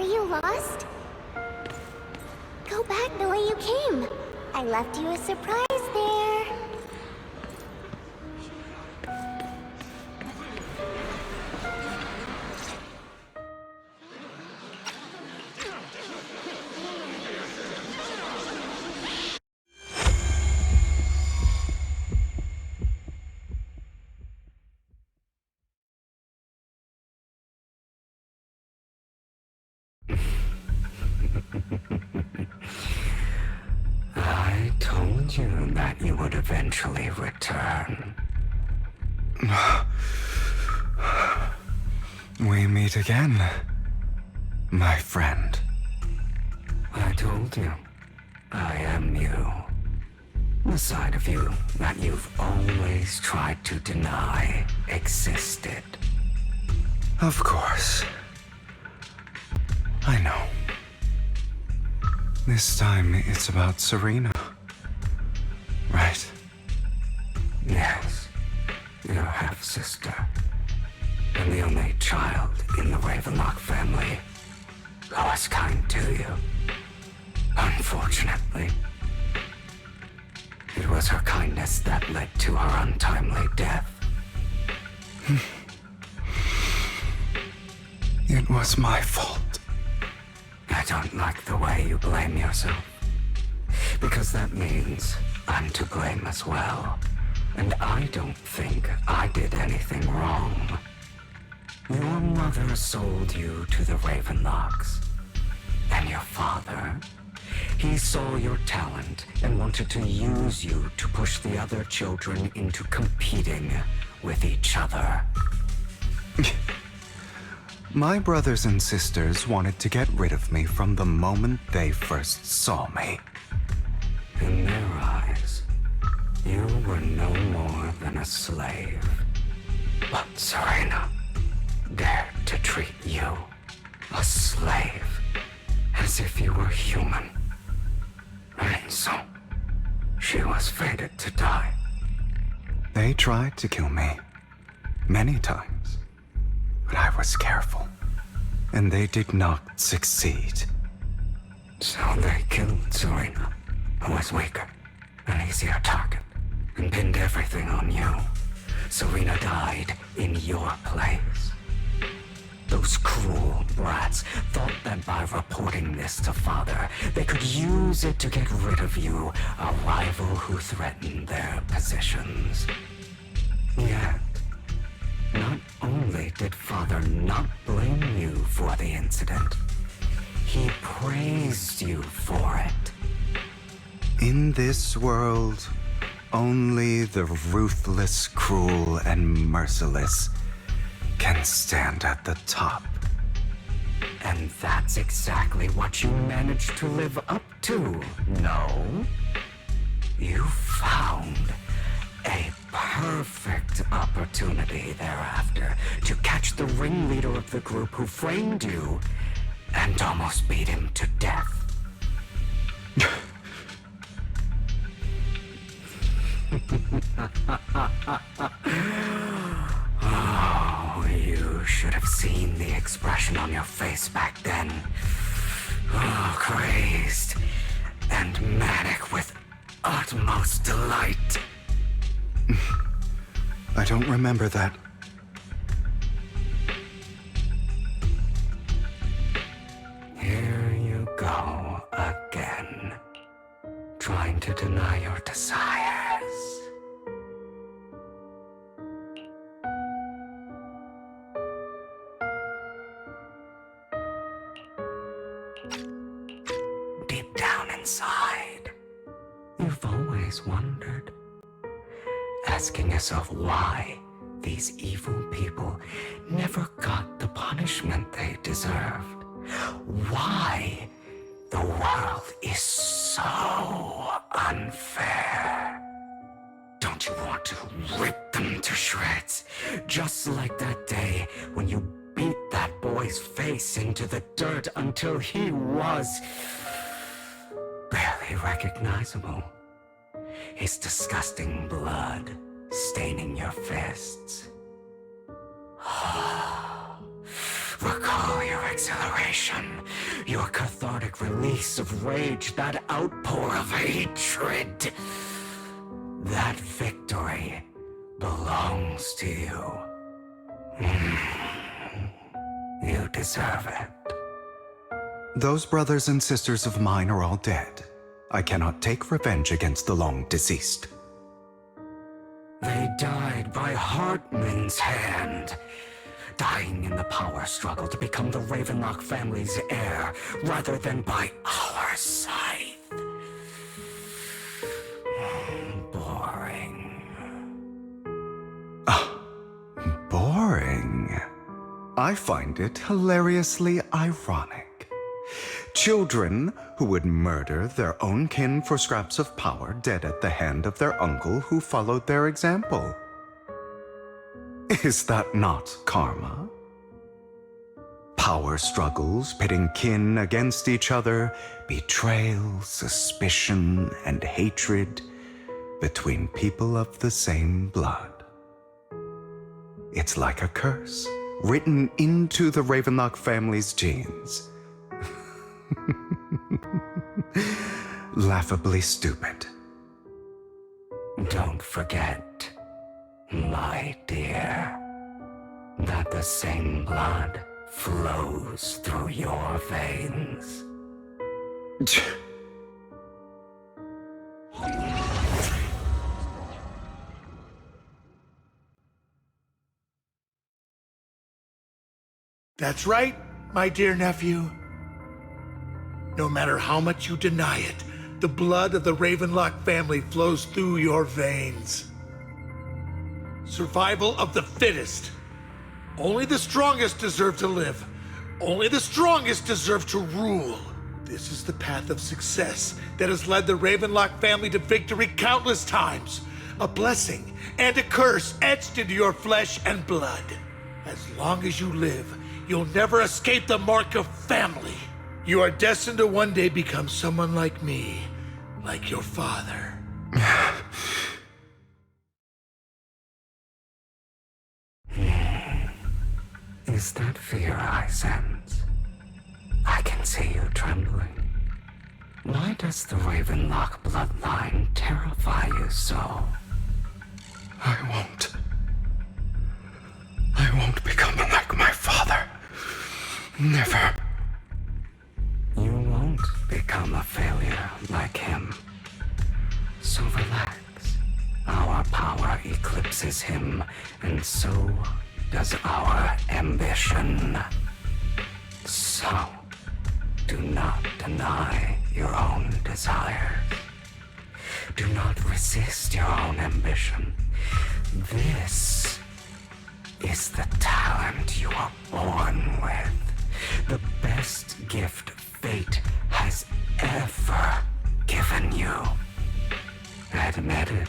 you lost? Go back the way you came. I left you a surprise there. I told you that you would eventually return. We meet again, my friend. I told you, I am you. The side of you that you've always tried to deny existed. Of course. I know. This time it's about Serena. Right? Yes, your half-sister. And the only child in the Ravenlock family who was kind to you. Unfortunately, it was her kindness that led to her untimely death. It was my fault. I don't like the way you blame yourself, because that means I'm to blame as well. And I don't think I did anything wrong. Your mother sold you to the Ravenlocks. And your father, he saw your talent and wanted to use you to push the other children into competing with each other. My brothers and sisters wanted to get rid of me from the moment they first saw me. In their eyes, you were no more than a slave. But Serena dared to treat you, a slave, as if you were human. And so, she was fated to die. They tried to kill me many times, but I was careful, and they did not succeed. So they killed Serena, who was weaker, an easier target, and pinned everything on you. Serena died in your place. Those cruel brats thought that by reporting this to Father, they could use it to get rid of you, a rival who threatened their positions. Yet, not only did Father not blame you for the incident, he praised you for it. In this world, only the ruthless, cruel, and merciless can stand at the top. And that's exactly what you managed to live up to, no? You found a perfect opportunity thereafter to catch the ringleader of the group who framed you and almost beat him to death. Oh, you should have seen the expression on your face back then. Oh, crazed and manic with utmost delight. I don't remember that. Here you go again, trying to deny your desires. Deep down inside, you've always wondered, asking yourself why these evil people never got the punishment they deserved. Why the world is so unfair. Don't you want to rip them to shreds? Just like that day when you beat that boy's face into the dirt until he was barely recognizable. His disgusting blood staining your fists. Recall your exhilaration, your cathartic release of rage, that outpour of hatred. That victory belongs to you. You deserve it. Those brothers and sisters of mine are all dead. I cannot take revenge against the long deceased. They died by Hartman's hand, dying in the power struggle to become the Ravenlock family's heir, rather than by our scythe. Boring. Boring. I find it hilariously ironic. Children who would murder their own kin for scraps of power dead at the hand of their uncle who followed their example. Is that not karma? Power struggles pitting kin against each other, betrayal, suspicion, and hatred between people of the same blood. It's like a curse written into the Ravenlock family's genes. Laughably stupid. Don't forget, my dear, that the same blood flows through your veins. That's right, my dear nephew. No matter how much you deny it, the blood of the Ravenlock family flows through your veins. Survival of the fittest. Only the strongest deserve to live. Only the strongest deserve to rule. This is the path of success that has led the Ravenlock family to victory countless times. A blessing and a curse etched into your flesh and blood. As long as you live, you'll never escape the mark of family. You are destined to one day become someone like me, like your father. Is that fear I sense? I can see you trembling. Why does the Ravenlock bloodline terrify you so? I won't become like my father. Never. You won't become a failure like him. So relax. Our power eclipses him, and so does our ambition. So, do not deny your own desires. Do not resist your own ambition. This is the talent you are born with. The best gift fate has ever given you. Admit it.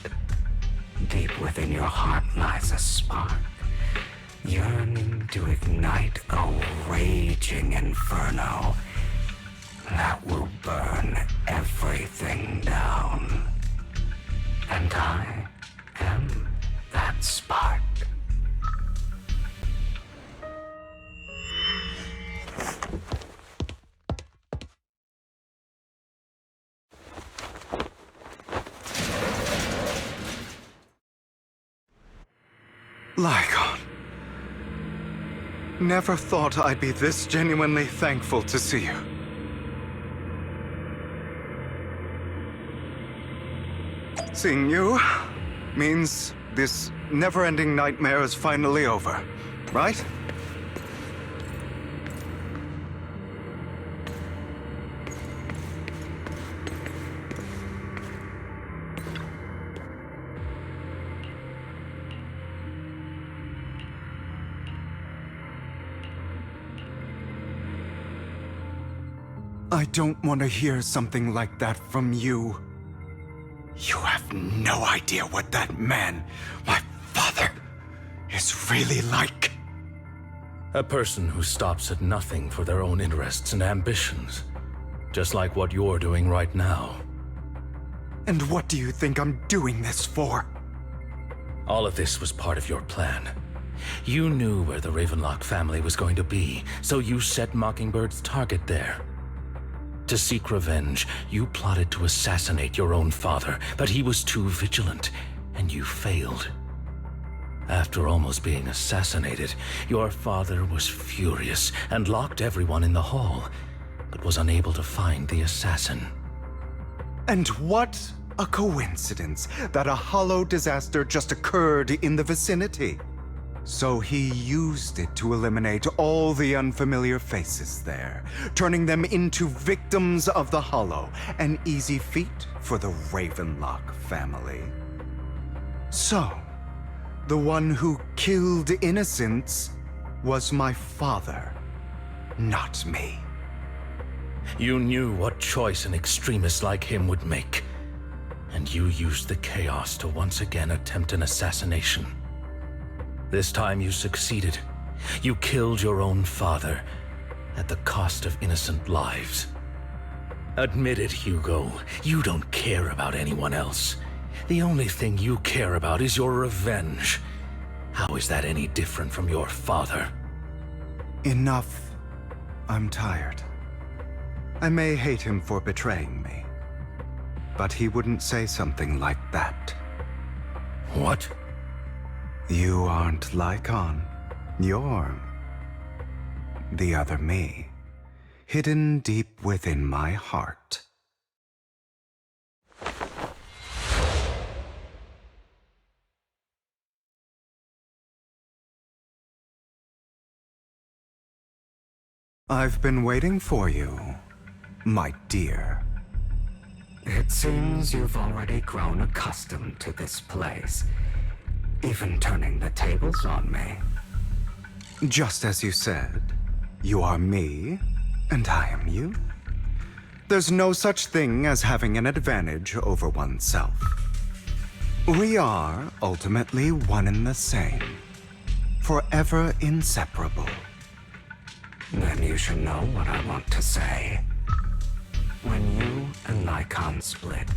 Deep within your heart lies a spark, yearning to ignite a raging inferno that will burn everything down. And I am that spark. Lygon. Never thought I'd be this genuinely thankful to see you. Seeing you means this never-ending nightmare is finally over, right? I don't want to hear something like that from you. You have no idea what that man, my father, is really like. A person who stops at nothing for their own interests and ambitions. Just like what you're doing right now. And what do you think I'm doing this for? All of this was part of your plan. You knew where the Ravenlock family was going to be, so you set Mockingbird's target there. To seek revenge, you plotted to assassinate your own father, but he was too vigilant, and you failed. After almost being assassinated, your father was furious and locked everyone in the hall, but was unable to find the assassin. And what a coincidence that a hollow disaster just occurred in the vicinity. So he used it to eliminate all the unfamiliar faces there, turning them into victims of the hollow, an easy feat for the Ravenlock family. So, the one who killed innocents was my father, not me. You knew what choice an extremist like him would make, and you used the chaos to once again attempt an assassination. This time you succeeded. You killed your own father at the cost of innocent lives. Admit it, Hugo. You don't care about anyone else. The only thing you care about is your revenge. How is that any different from your father? Enough. I'm tired. I may hate him for betraying me, but he wouldn't say something like that. What? You aren't Lycon. You're the other me, hidden deep within my heart. I've been waiting for you, my dear. It seems you've already grown accustomed to this place, even turning the tables on me. Just as you said, you are me, and I am you. There's no such thing as having an advantage over oneself. We are ultimately one and the same, forever inseparable. Then you should know what I want to say. When you and Lycon split,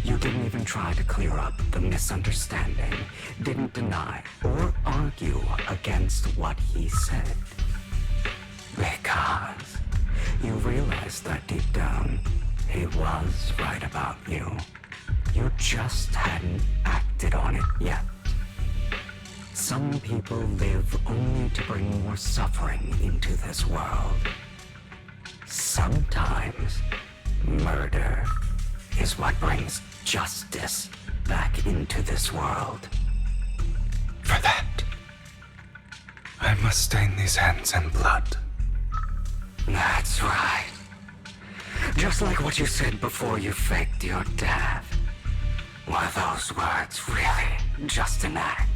you didn't even try to clear up the misunderstanding, didn't deny or argue against what he said. Because you realized that deep down, he was right about you. You just hadn't acted on it yet. Some people live only to bring more suffering into this world. Sometimes, murder is what brings justice back into this world. For that, I must stain these hands in blood. That's right. Just like what you said before you faked your death. Were those words really just an act?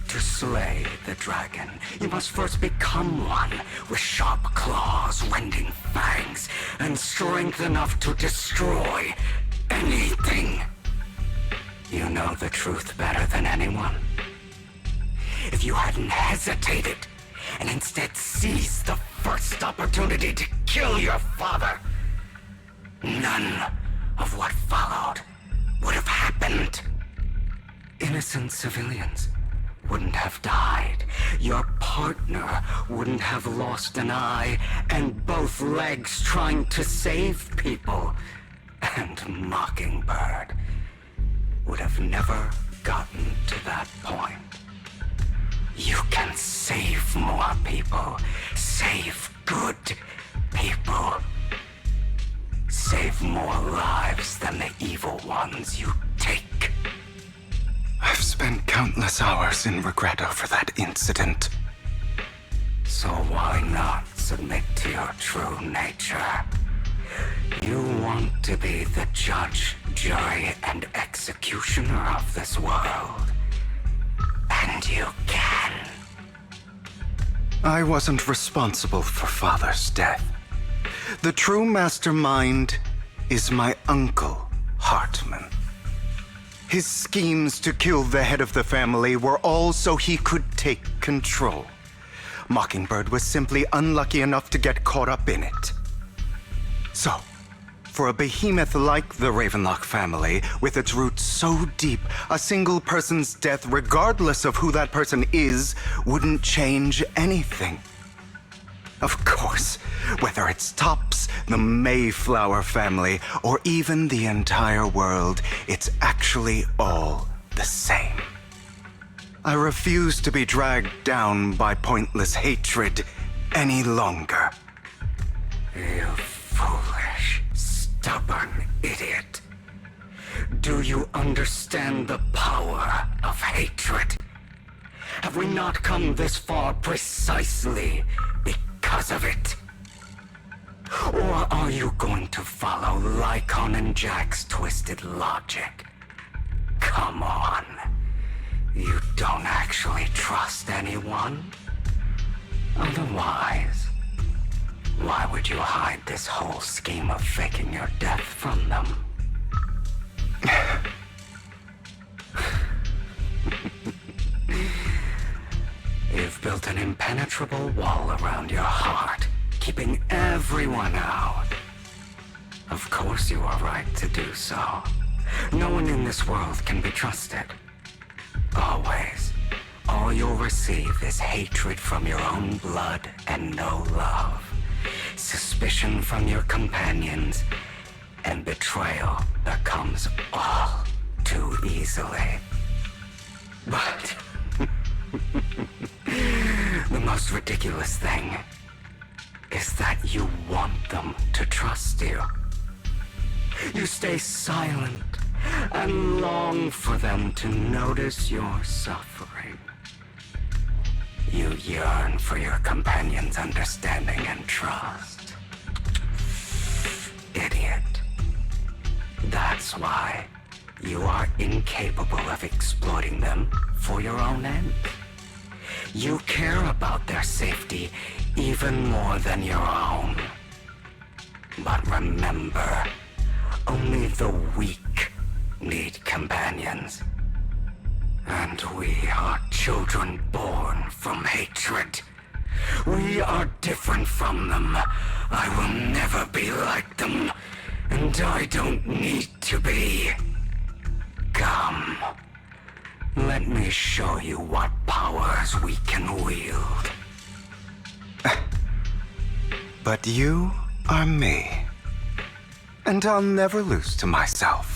To slay the dragon, you must first become one with sharp claws, rending fangs, and strength enough to destroy anything. You know the truth better than anyone. If you hadn't hesitated, and instead seized the first opportunity to kill your father, none of what followed would have happened. Innocent civilians wouldn't have died. Your partner wouldn't have lost an eye and both legs trying to save people. And Mockingbird would have never gotten to that point. You can save more people. Save good people. Save more lives than the evil ones you take. I've spent countless hours in regret over that incident. So why not submit to your true nature? You want to be the judge, jury, and executioner of this world. And you can. I wasn't responsible for Father's death. The true mastermind is my uncle, Hartman. His schemes to kill the head of the family were all so he could take control. Mockingbird was simply unlucky enough to get caught up in it. So, For a behemoth like the Ravenlock family, with its roots so deep, a single person's death, regardless of who that person is, wouldn't change anything. Of course, whether it's Tops, the Mayflower family, or even the entire world, it's actually all the same. I refuse to be dragged down by pointless hatred any longer. You foolish, stubborn idiot. Do you understand the power of hatred? Have we not come this far precisely because of it? Or are you going to follow Lycon and Jack's twisted logic? Come on. You don't actually trust anyone? Otherwise, why would you hide this whole scheme of faking your death from them? You've built an impenetrable wall around your heart, keeping everyone out. Of course you are right to do so. No one in this world can be trusted. Always. All you'll receive is hatred from your own blood and no love. Suspicion from your companions, and betrayal that comes all too easily. But the most ridiculous thing is that you want them to trust you. You stay silent and long for them to notice your suffering. You yearn for your companion's understanding and trust. Idiot. That's why you are incapable of exploiting them for your own ends. You care about their safety even more than your own. But remember, only the weak need companions. And we are children born from hatred. We are different from them. I will never be like them. And I don't need to be. Come. Let me show you what powers we can wield. But you are me. And I'll never lose to myself.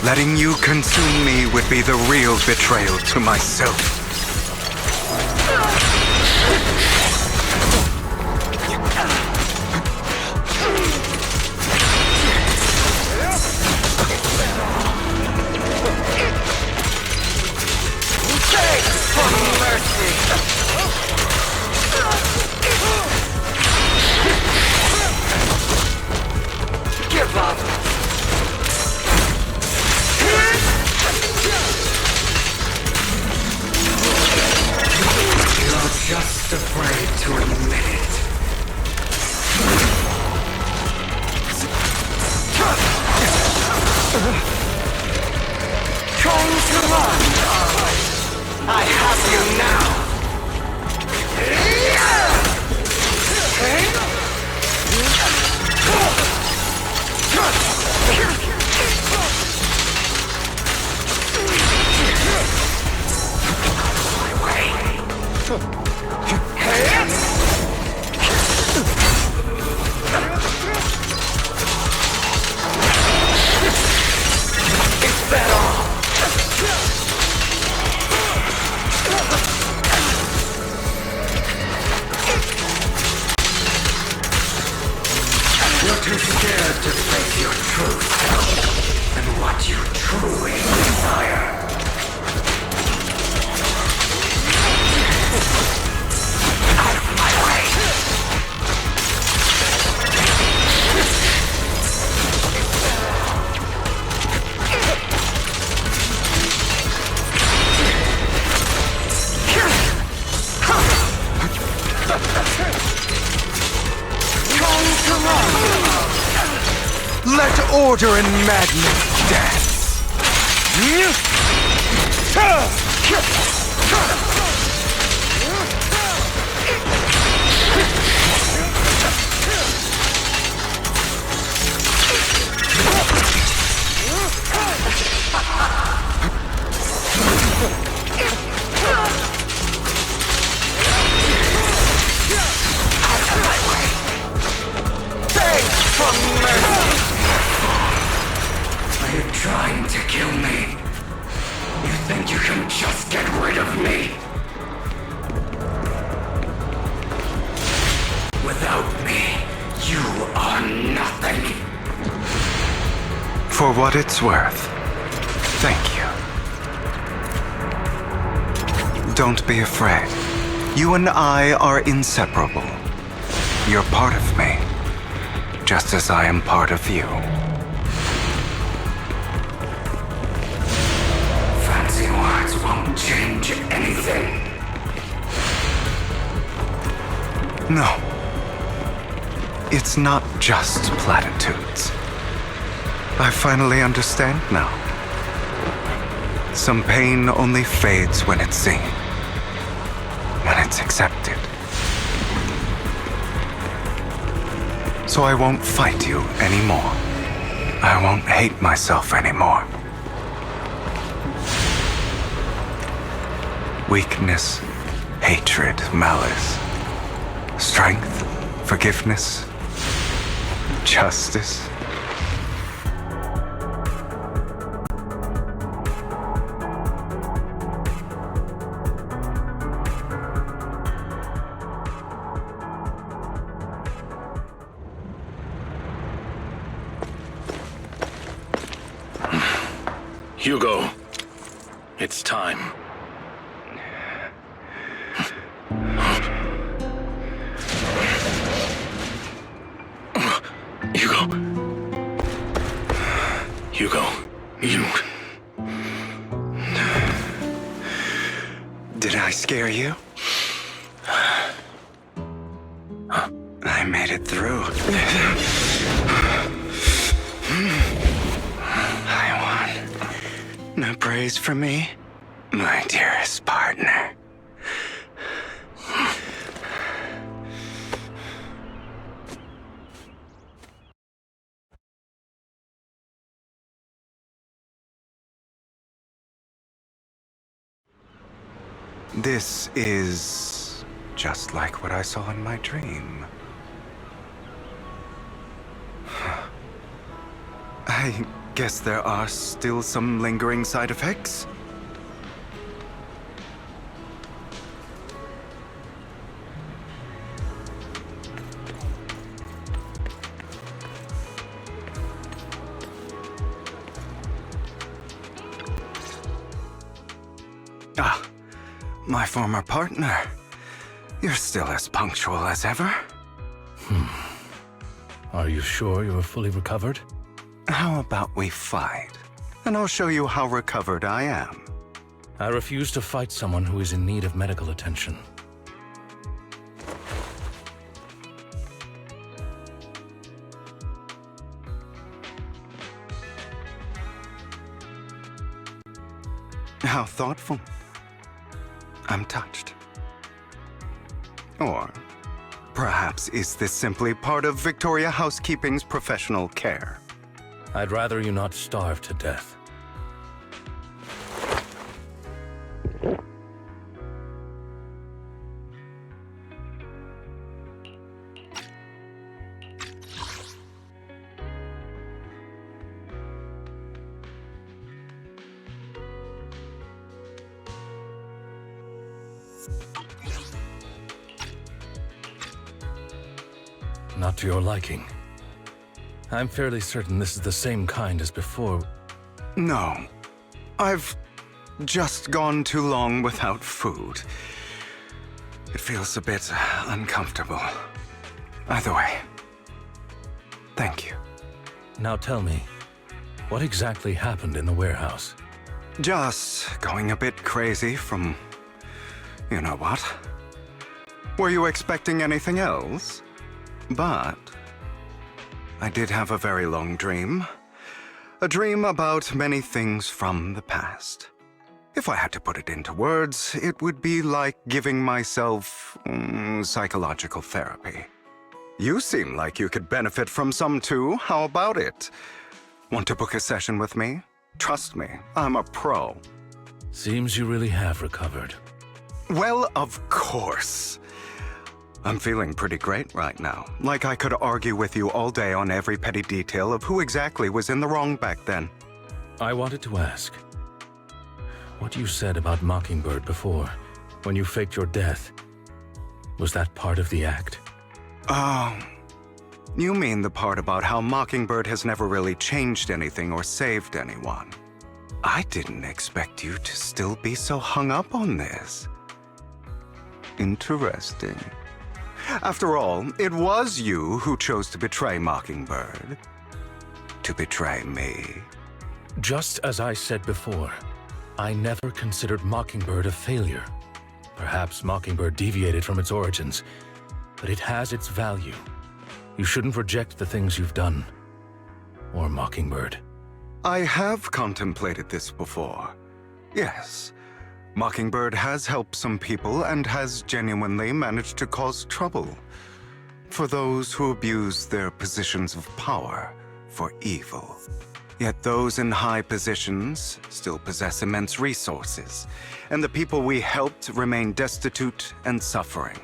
Letting you consume me would be the real betrayal to myself. Give up! Just afraid to admit it. Trying to run. I have you now. My way. Is that all? order and madness dance. Are you trying to kill me? You think you can just get rid of me? Without me, you are nothing. For what it's worth, thank you. Don't be afraid. You and I are inseparable. You're part of me, just as I am part of you. Fancy words won't change anything. No. It's not just platitudes. I finally understand now. Some pain only fades when it's seen, when it's accepted. So I won't fight you anymore. I won't hate myself anymore. Weakness, hatred, malice, strength, forgiveness, justice. Hugo, it's time. Hugo, you... Did I scare you? I made it through. I won. No praise for me, my dearest partner. This is just like what I saw in my dream. I guess there are still some lingering side effects. Ah. My former partner. You're still as punctual as ever. Are you sure you're fully recovered? How about we fight? And I'll show you how recovered I am. I refuse to fight someone who is in need of medical attention. How thoughtful. I'm touched. Or perhaps is this simply part of Victoria Housekeeping's professional care? I'd rather you not starve to death. Not to your liking. I'm fairly certain this is the same kind as before. No. I've just gone too long without food. It feels a bit uncomfortable. Either way, thank you. Now tell me, what exactly happened in the warehouse? Just going a bit crazy from... you know what? Were you expecting anything else? But I did have a very long dream, A dream about many things from the past. If I had to put it into words, it would be like giving myself psychological therapy. You seem like you could benefit from some too. How about it? Want to book a session with me? Trust me, I'm a pro. Seems you really have recovered. Well, of course. I'm feeling pretty great right now. Like I could argue with you all day on every petty detail of who exactly was in the wrong back then. I wanted to ask, what you said about Mockingbird before, when you faked your death, was that part of the act? Oh, you mean the part about how Mockingbird has never really changed anything or saved anyone. I didn't expect you to still be so hung up on this. Interesting. After all, it was you who chose to betray Mockingbird. To betray me. Just as I said before, I never considered Mockingbird a failure. Perhaps Mockingbird deviated from its origins, but it has its value. You shouldn't reject the things you've done. Or Mockingbird. I have contemplated this before. Yes, Mockingbird has helped some people and has genuinely managed to cause trouble for those who abuse their positions of power for evil. Yet those in high positions still possess immense resources, and the people we helped remain destitute and suffering,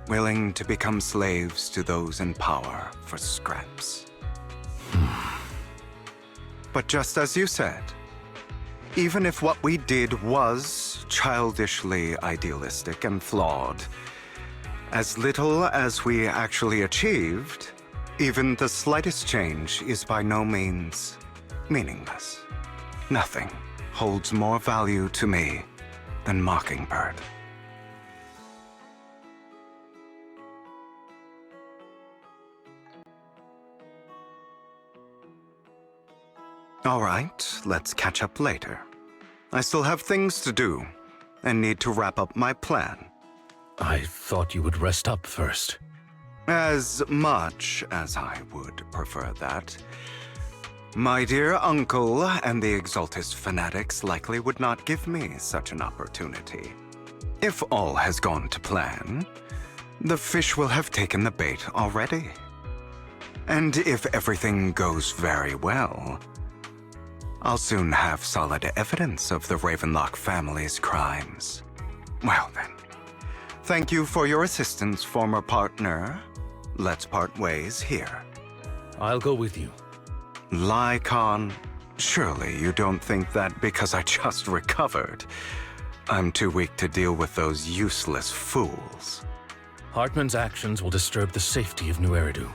willing to become slaves to those in power for scraps. But just as you said, even if what we did was childishly idealistic and flawed, as little as we actually achieved, even the slightest change is by no means meaningless. Nothing holds more value to me than Mockingbird. All right, let's catch up later. I still have things to do and need to wrap up my plan. I thought you would rest up first. As much as I would prefer that. My dear uncle and the Exaltist fanatics likely would not give me such an opportunity. If all has gone to plan, the fish will have taken the bait already. And if everything goes very well, I'll soon have solid evidence of the Ravenlock family's crimes. Well then, thank you for your assistance, former partner. Let's part ways here. I'll go with you. Lycon, surely you don't think that because I just recovered, I'm too weak to deal with those useless fools. Hartman's actions will disturb the safety of New Eridu.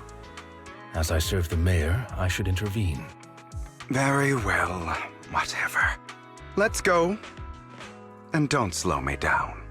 As I serve the mayor, I should intervene. Very well, whatever. Let's go. And don't slow me down.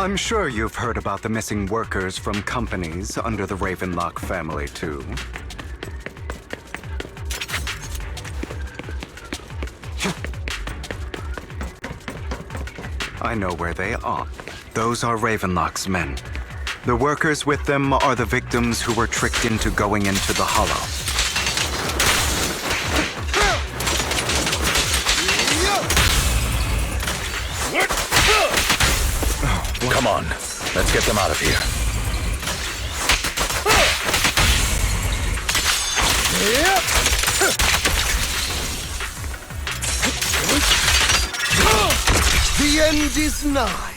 I'm sure you've heard about the missing workers from companies under the Ravenlock family, too. I know where they are. Those are Ravenlock's men. The workers with them are the victims who were tricked into going into the Hollow. Come on, let's get them out of here. The end is nigh.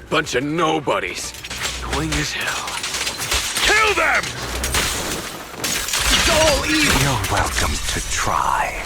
Bunch of nobodies. Annoying as hell. Kill them! It's all evil. You're welcome to try.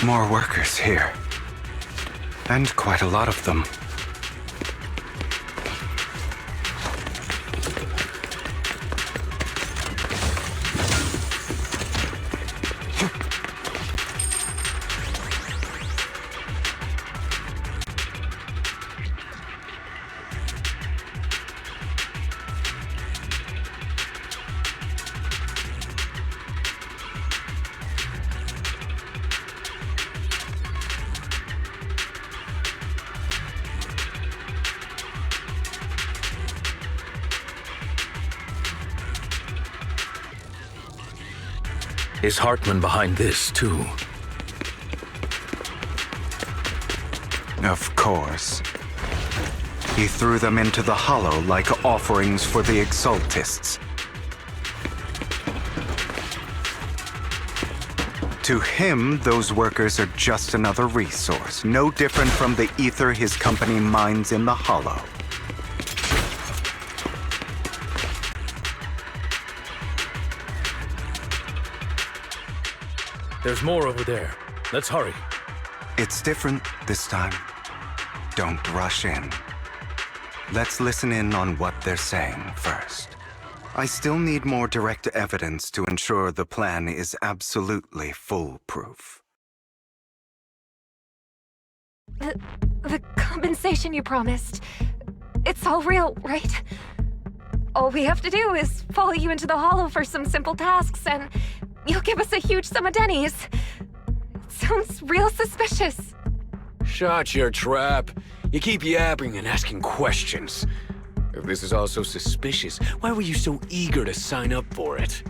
More workers here. And quite a lot of them. Is Hartman behind this, too? Of course. He threw them into the Hollow like offerings for the Exaltists. To him, those workers are just another resource, no different from the ether his company mines in the Hollow. There's more over there. Let's hurry. It's different this time. Don't rush in. Let's listen in on what they're saying first. I still need more direct evidence to ensure the plan is absolutely foolproof. The compensation you promised. It's all real, right? All we have to do is follow you into the Hollow for some simple tasks, and you'll give us a huge sum of dennies. It sounds real suspicious. Shut your trap. You keep yapping and asking questions. If this is all so suspicious, why were you so eager to sign up for it?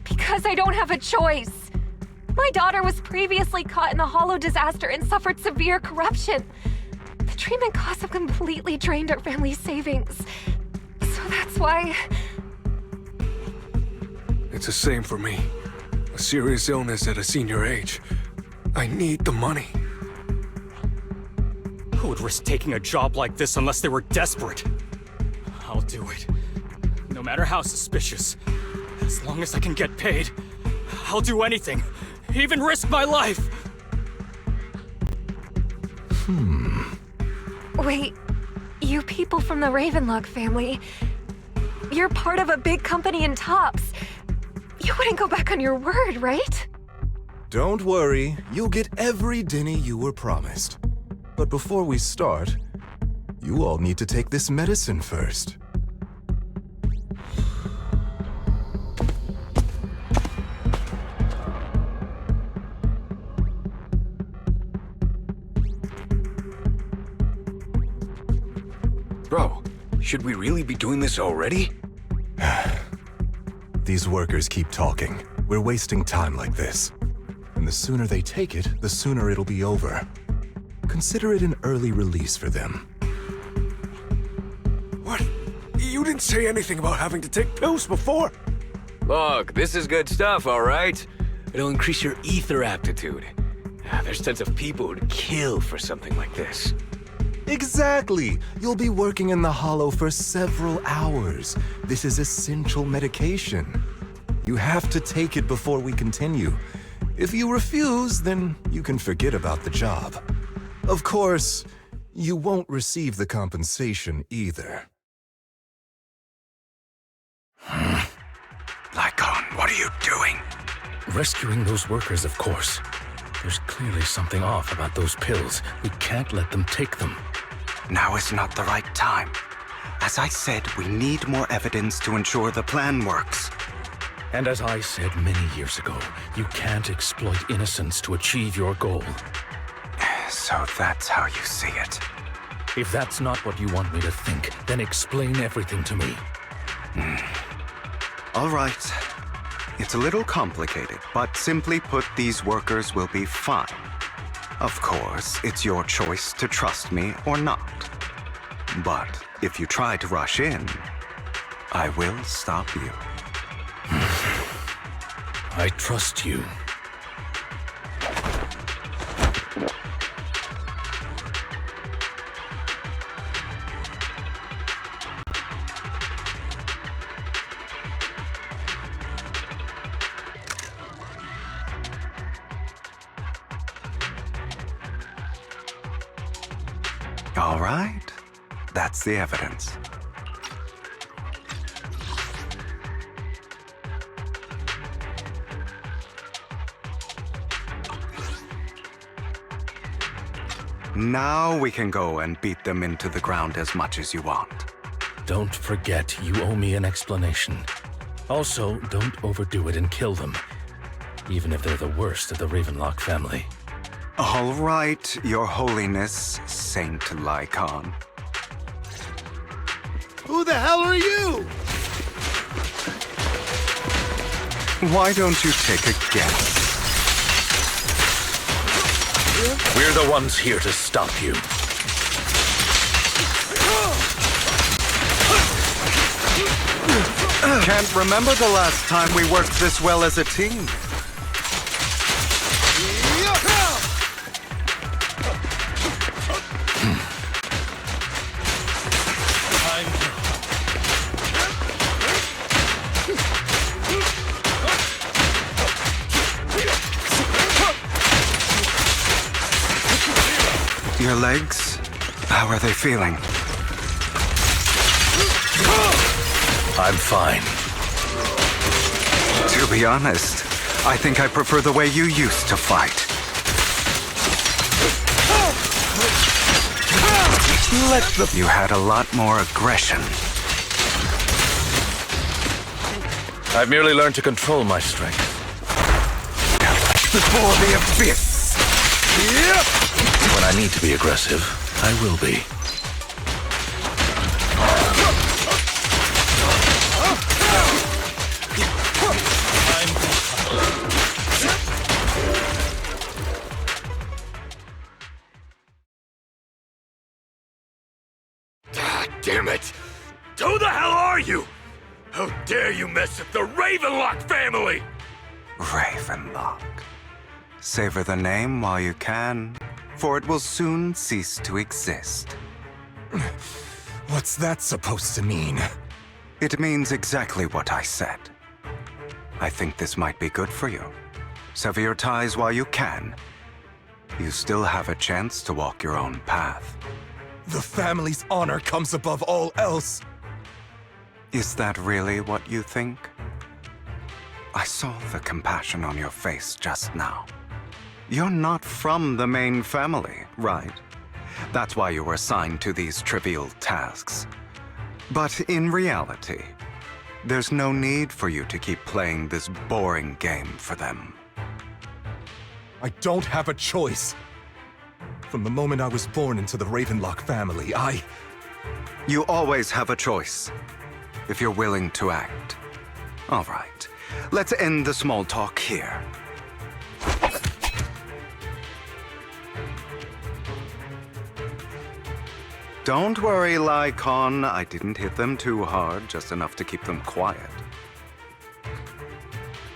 Because I don't have a choice. My daughter was previously caught in the Hollow disaster and suffered severe corruption. The treatment costs have completely drained our family's savings. So that's why... It's the same for me. A serious illness at a senior age. I need the money. Who would risk taking a job like this unless they were desperate? I'll do it. No matter how suspicious. As long as I can get paid, I'll do anything. Even risk my life! Wait, you people from the Ravenlock family, you're part of a big company in Tops. You wouldn't go back on your word, right? Don't worry, you'll get every denny you were promised. But before we start, you all need to take this medicine first. Should we really be doing this already? These workers keep talking. We're wasting time like this. And the sooner they take it, the sooner it'll be over. Consider it an early release for them. What? You didn't say anything about having to take pills before. Look, this is good stuff, all right? It'll increase your ether aptitude. There's tons of people who'd kill for something like this. Exactly! You'll be working in the Hollow for several hours. This is essential medication. You have to take it before we continue. If you refuse, then you can forget about the job. Of course, you won't receive the compensation either. Lycon, what are you doing? Rescuing those workers, of course. There's clearly something off about those pills. We can't let them take them. Now is not the right time. As I said, we need more evidence to ensure the plan works. And as I said many years ago, you can't exploit innocence to achieve your goal. So that's how you see it. If that's not what you want me to think, then explain everything to me. All right. It's a little complicated, but simply put, these workers will be fine. Of course, it's your choice to trust me or not. But if you try to rush in, I will stop you. I trust you. All right. That's the evidence. Now we can go and beat them into the ground as much as you want. Don't forget, you owe me an explanation. Also, don't overdo it and kill them, even if they're the worst of the Ravenlock family. All right, Your Holiness, Saint Lycon. Who the hell are you? Why don't you take a guess? We're the ones here to stop you. Can't remember the last time we worked this well as a team. Your legs? How are they feeling? I'm fine. To be honest, I think I prefer the way you used to fight. You had a lot more aggression. I've merely learned to control my strength. Before the abyss! When I need to be aggressive, I will be. Damn it! Who the hell are you? How dare you mess with the Ravenlock family? Ravenlock. Savor the name while you can, for it will soon cease to exist. What's that supposed to mean? It means exactly what I said. I think this might be good for you. Sever your ties while you can. You still have a chance to walk your own path. The family's honor comes above all else. Is that really what you think? I saw the compassion on your face just now. You're not from the main family, right? That's why you were assigned to these trivial tasks. But in reality, there's no need for you to keep playing this boring game for them. I don't have a choice. From the moment I was born into the Ravenlock family, I You always have a choice, if you're willing to act. All right, let's end the small talk here. Don't worry, Lycon. I didn't hit them too hard, just enough to keep them quiet.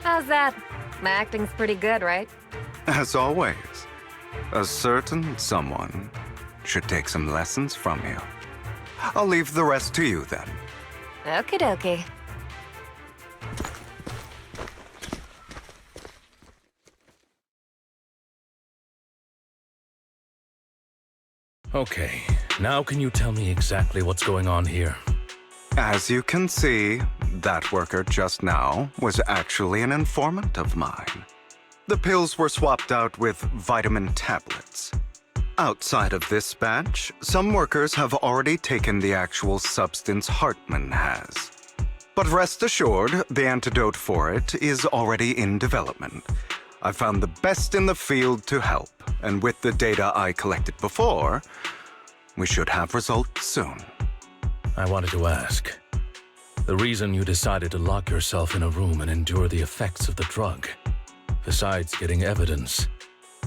How's that? My acting's pretty good, right? As always, a certain someone should take some lessons from you. I'll leave the rest to you then. Okie dokie. Okay, now can you tell me exactly what's going on here? As you can see, that worker just now was actually an informant of mine. The pills were swapped out with vitamin tablets. Outside of this batch, some workers have already taken the actual substance Hartman has. But rest assured, the antidote for it is already in development. I found the best in the field to help, and with the data I collected before, we should have results soon. I wanted to ask. The reason you decided to lock yourself in a room and endure the effects of the drug, besides getting evidence,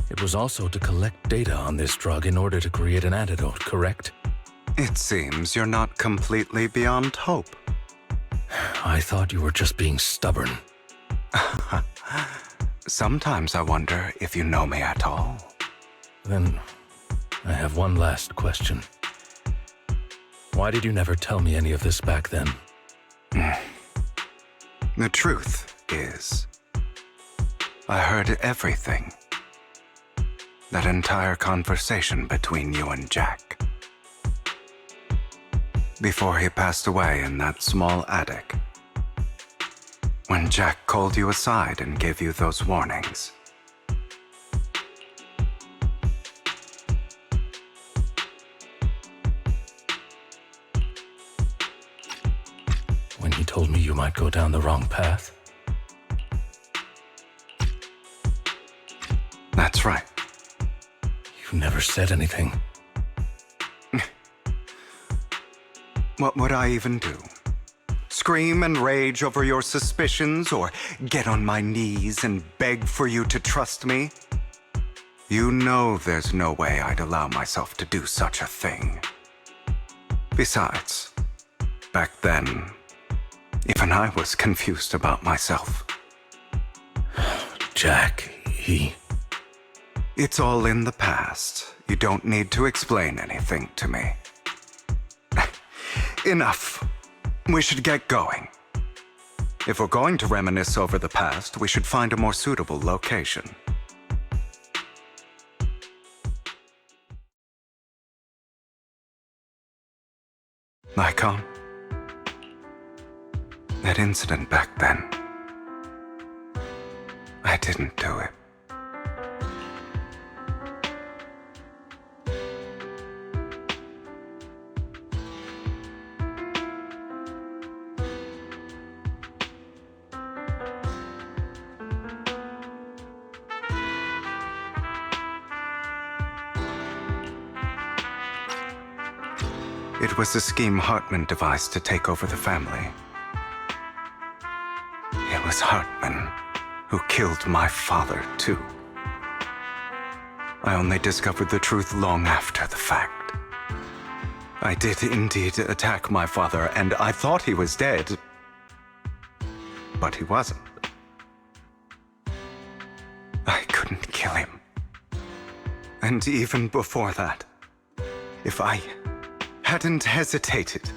it was also to collect data on this drug in order to create an antidote, correct? It seems you're not completely beyond hope. I thought you were just being stubborn. Sometimes I wonder if you know me at all. Then, I have one last question. Why did you never tell me any of this back then? The truth is, I heard everything. That entire conversation between you and Jack. Before he passed away in that small attic. When Jack called you aside and gave you those warnings. When he told me you might go down the wrong path? That's right. You never said anything. What would I even do? Scream and rage over your suspicions, or get on my knees and beg for you to trust me? You know there's no way I'd allow myself to do such a thing. Besides, back then, even I was confused about myself. Jack, It's all in the past. You don't need to explain anything to me. Enough. We should get going. If we're going to reminisce over the past, we should find a more suitable location. Lycon, that incident back then, I didn't do it. It was a scheme Hartman devised to take over the family. It was Hartman who killed my father, too. I only discovered the truth long after the fact. I did indeed attack my father, and I thought he was dead. But he wasn't. I couldn't kill him. And even before that, if I hadn't hesitated,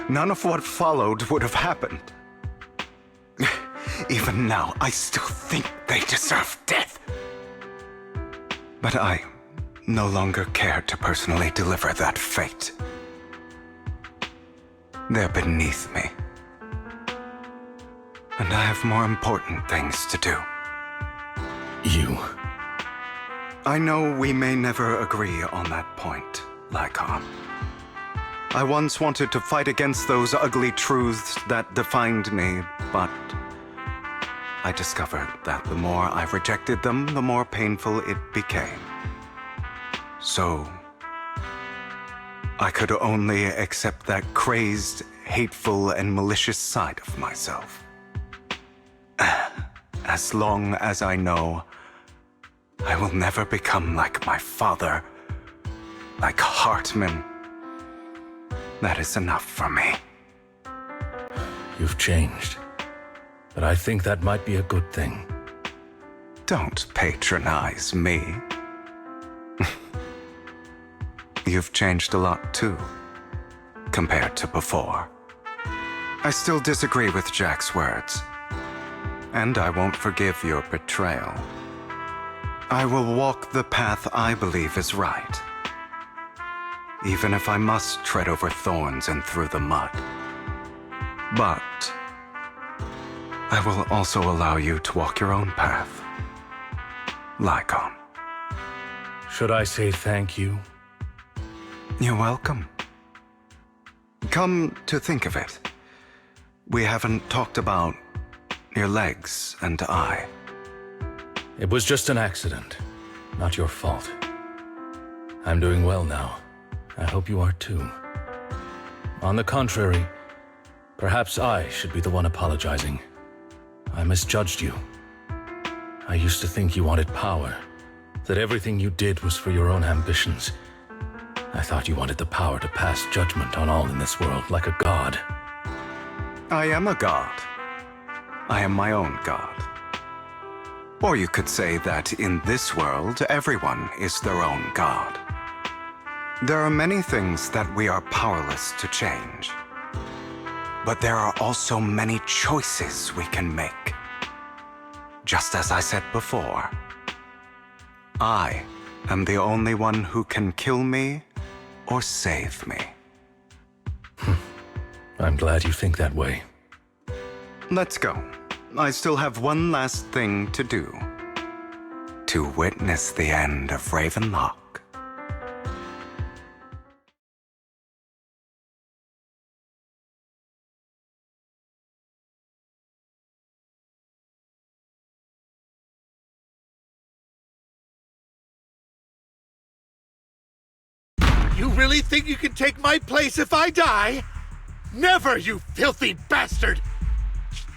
none of what followed would have happened. Even now, I still think they deserve death. But I no longer care to personally deliver that fate. They're beneath me. And I have more important things to do. You. I know we may never agree on that point, Lycon. I once wanted to fight against those ugly truths that defined me, but I discovered that the more I rejected them, the more painful it became. So, I could only accept that crazed, hateful, and malicious side of myself. As long as I know I will never become like my father, like Hartman, that is enough for me. You've changed, but I think that might be a good thing. Don't patronize me. You've changed a lot too, compared to before. I still disagree with Jack's words, and I won't forgive your betrayal. I will walk the path I believe is right, even if I must tread over thorns and through the mud. But I will also allow you to walk your own path, Lycon. Should I say thank you? You're welcome. Come to think of it, we haven't talked about your legs and eye. It was just an accident, not your fault. I'm doing well now. I hope you are too. On the contrary, perhaps I should be the one apologizing. I misjudged you. I used to think you wanted power, that everything you did was for your own ambitions. I thought you wanted the power to pass judgment on all in this world like a god. I am a god. I am my own god. Or you could say that in this world, everyone is their own god. There are many things that we are powerless to change. But there are also many choices we can make. Just as I said before, I am the only one who can kill me or save me. I'm glad you think that way. Let's go. I still have one last thing to do. To witness the end of Ravenlock. You really think you can take my place if I die? Never, you filthy bastard!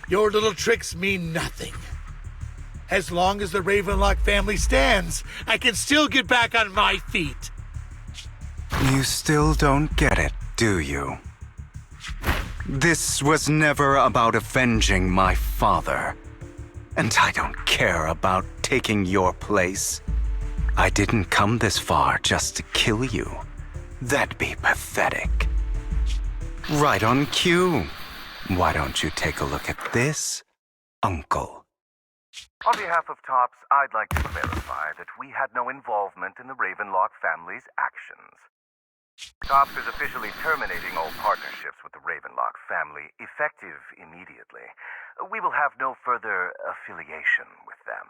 Your little tricks mean nothing. As long as the Ravenlock family stands, I can still get back on my feet. You still don't get it, do you? This was never about avenging my father. And I don't care about taking your place. I didn't come this far just to kill you. That'd be pathetic. Right on cue. Why don't you take a look at this, Uncle? On behalf of TOPS, I'd like to clarify that we had no involvement in the Ravenlock family's actions. TOPS is officially terminating all partnerships with the Ravenlock family, effective immediately. We will have no further affiliation with them.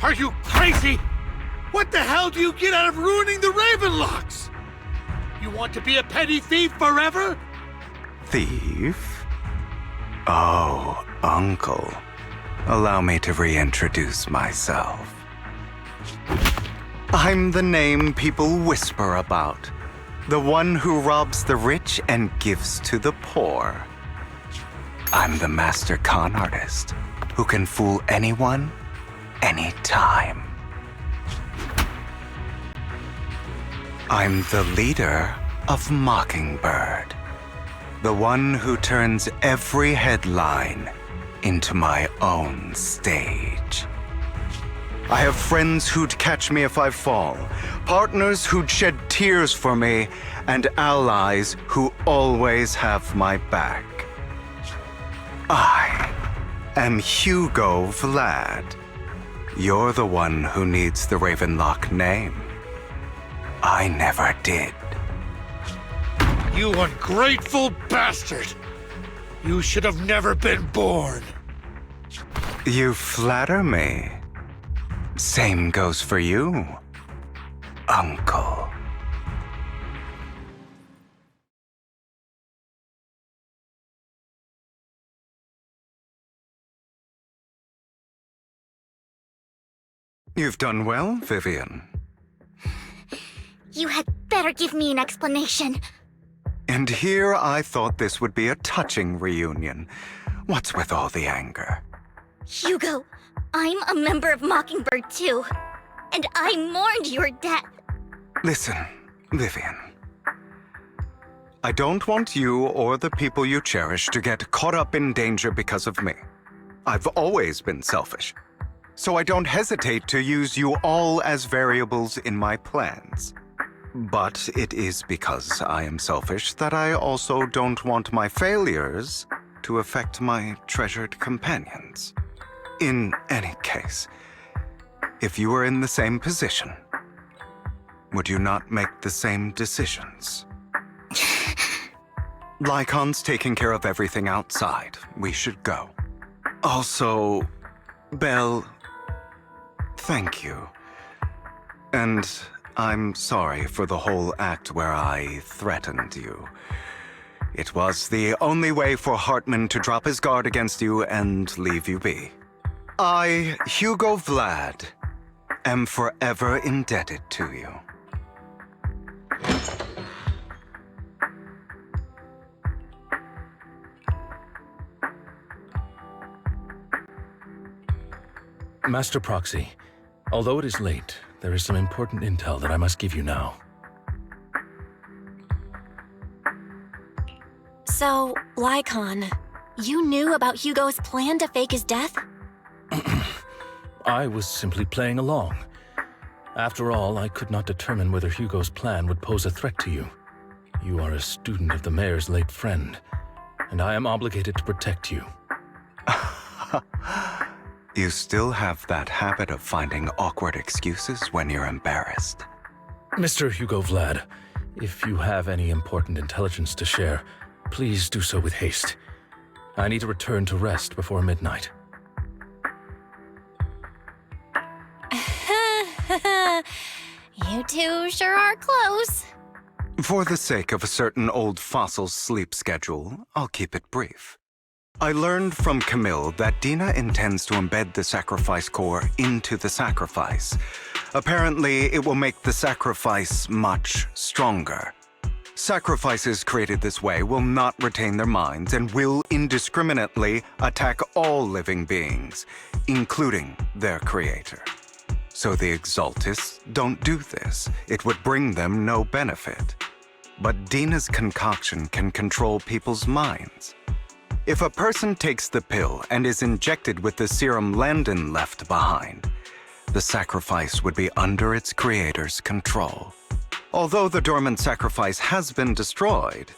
Are you crazy? What the hell do you get out of ruining the Ravenlocks? You want to be a petty thief forever? Thief? Oh, Uncle. Allow me to reintroduce myself. I'm the name people whisper about. The one who robs the rich and gives to the poor. I'm the master con artist who can fool anyone, anytime. I'm the leader of Mockingbird. The one who turns every headline into my own stage. I have friends who'd catch me if I fall, partners who'd shed tears for me, and allies who always have my back. I am Hugo Vlad. You're the one who needs the Ravenlock name. I never did. You ungrateful bastard! You should have never been born. You flatter me. Same goes for you, Uncle. You've done well, Vivian. You had better give me an explanation. And here I thought this would be a touching reunion. What's with all the anger? Hugo, I'm a member of Mockingbird too. And I mourned your death. Listen, Vivian. I don't want you or the people you cherish to get caught up in danger because of me. I've always been selfish, so I don't hesitate to use you all as variables in my plans. But it is because I am selfish that I also don't want my failures to affect my treasured companions. In any case, if you were in the same position, would you not make the same decisions? Lycon's taking care of everything outside. We should go. Also, Belle, thank you. And I'm sorry for the whole act where I threatened you. It was the only way for Hartman to drop his guard against you and leave you be. I, Hugo Vlad, am forever indebted to you. Master Proxy, although it is late, there is some important intel that I must give you now. So, Lycon, you knew about Hugo's plan to fake his death? I was simply playing along. After all, I could not determine whether Hugo's plan would pose a threat to you. You are a student of the mayor's late friend, and I am obligated to protect you. You still have that habit of finding awkward excuses when you're embarrassed. Mr. Hugo Vlad, if you have any important intelligence to share, please do so with haste. I need to return to rest before midnight. You two sure are close. For the sake of a certain old fossil's sleep schedule, I'll keep it brief. I learned from Camille that Dina intends to embed the sacrifice core into the sacrifice. Apparently, it will make the sacrifice much stronger. Sacrifices created this way will not retain their minds and will indiscriminately attack all living beings, including their creator. So the Exaltists don't do this. It would bring them no benefit. But Dina's concoction can control people's minds. If a person takes the pill and is injected with the serum Landon left behind, the sacrifice would be under its creator's control. Although the dormant sacrifice has been destroyed,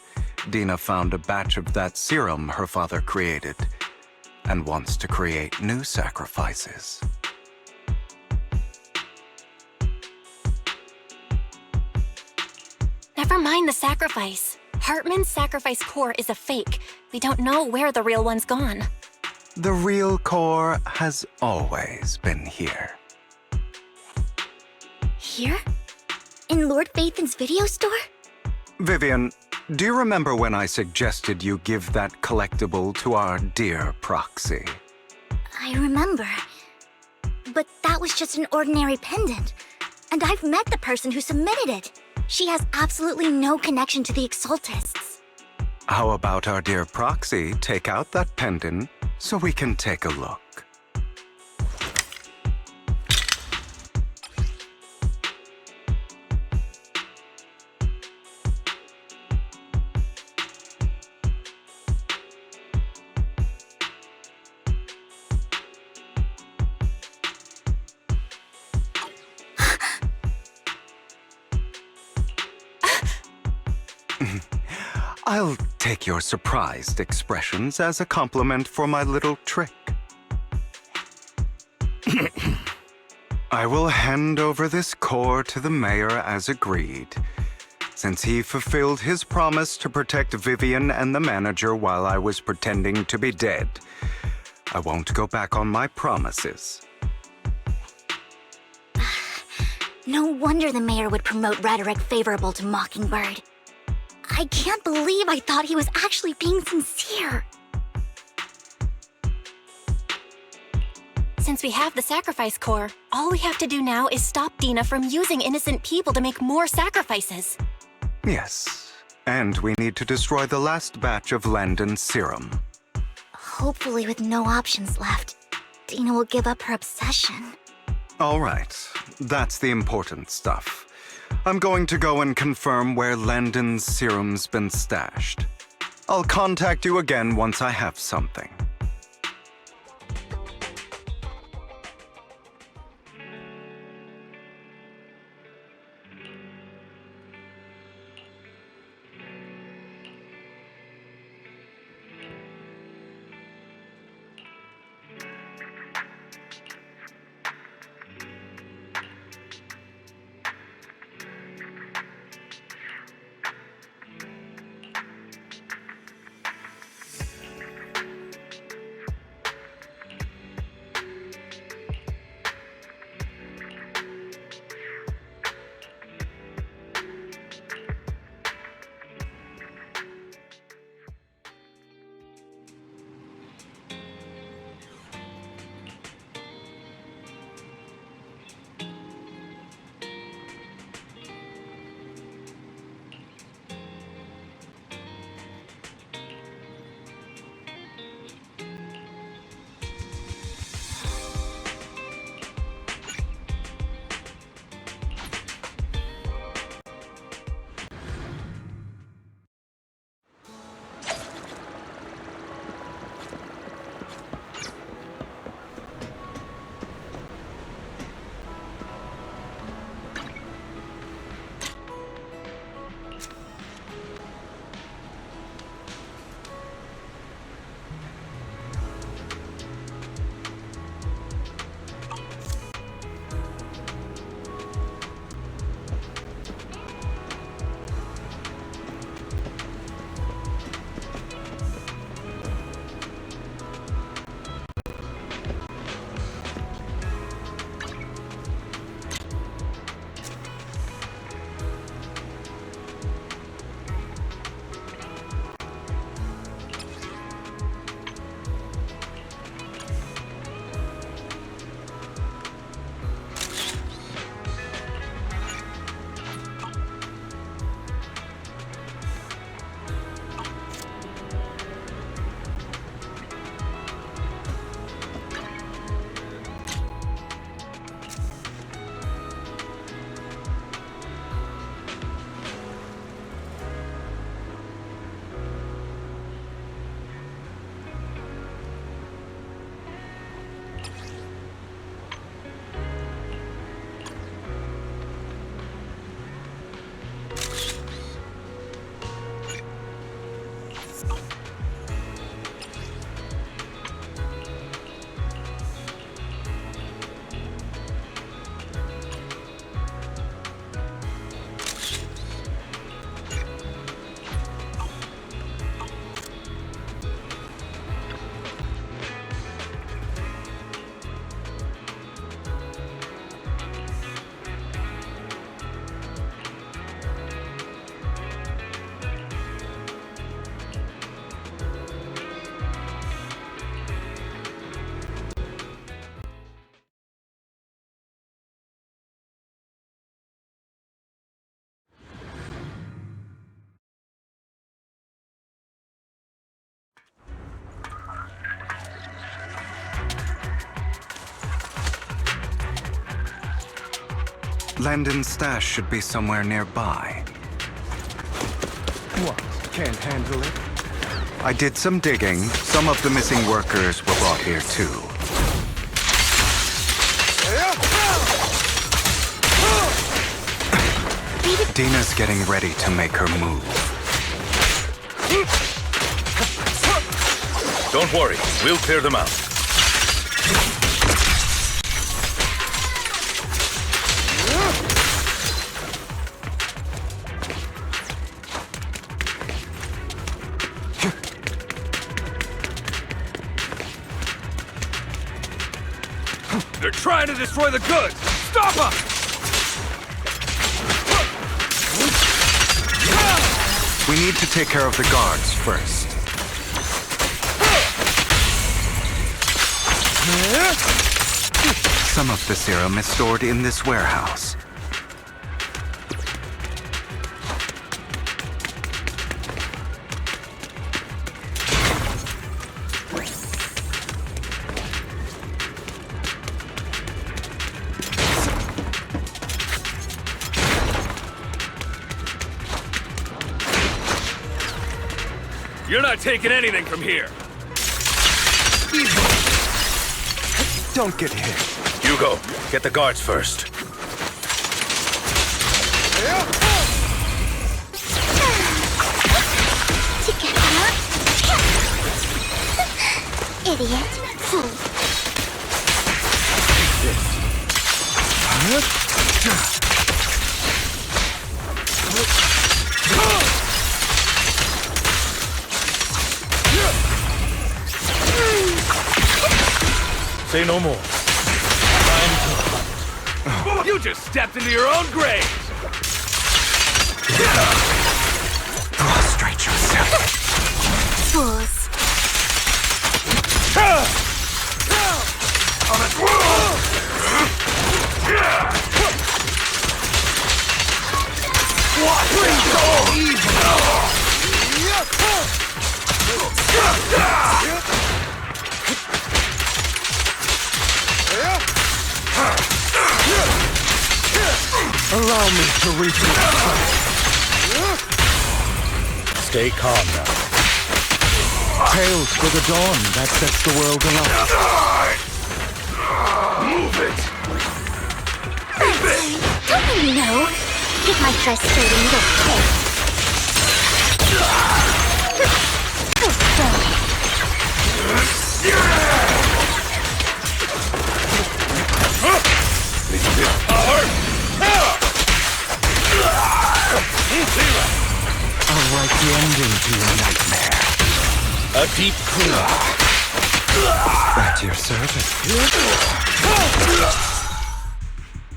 Dina found a batch of that serum her father created and wants to create new sacrifices. Never mind the sacrifice. Hartman's sacrifice core is a fake. We don't know where the real one's gone. The real core has always been here. Here? In Lord Phaethon's video store? Vivian, do you remember when I suggested you give that collectible to our dear Proxy? I remember. But that was just an ordinary pendant. And I've met the person who submitted it. She has absolutely no connection to the Exaltists. How about our dear Proxy take out that pendant so we can take a look? I'll take your surprised expressions as a compliment for my little trick. I will hand over this core to the mayor as agreed, since he fulfilled his promise to protect Vivian and the manager while I was pretending to be dead. I won't go back on my promises. No wonder the mayor would promote rhetoric favorable to Mockingbird. I can't believe I thought he was actually being sincere. Since we have the sacrifice core, all we have to do now is stop Dina from using innocent people to make more sacrifices. Yes. And we need to destroy the last batch of Landon's serum. Hopefully with no options left, Dina will give up her obsession. All right. That's the important stuff. I'm going to go and confirm where Landon's serum's been stashed. I'll contact you again once I have something. Landon's stash should be somewhere nearby. What? Can't handle it? I did some digging. Some of the missing workers were brought here too. Dina's getting ready to make her move. Don't worry, we'll clear them out. They're trying to destroy the goods! Stop them! We need to take care of the guards first. Some of the serum is stored in this warehouse. You're not taking anything from here. Don't get hit. Hugo, get the guards first. Idiot. Fool. Say no more. You just stepped into your own grave! Prostrate yourself. Fools. Allow me to reach you. Stay calm now. Tales for the dawn that sets the world alight. Move it! Don't you know? Get my frustrating little face. I'll write the ending to your nightmare. A deep clean. At your service.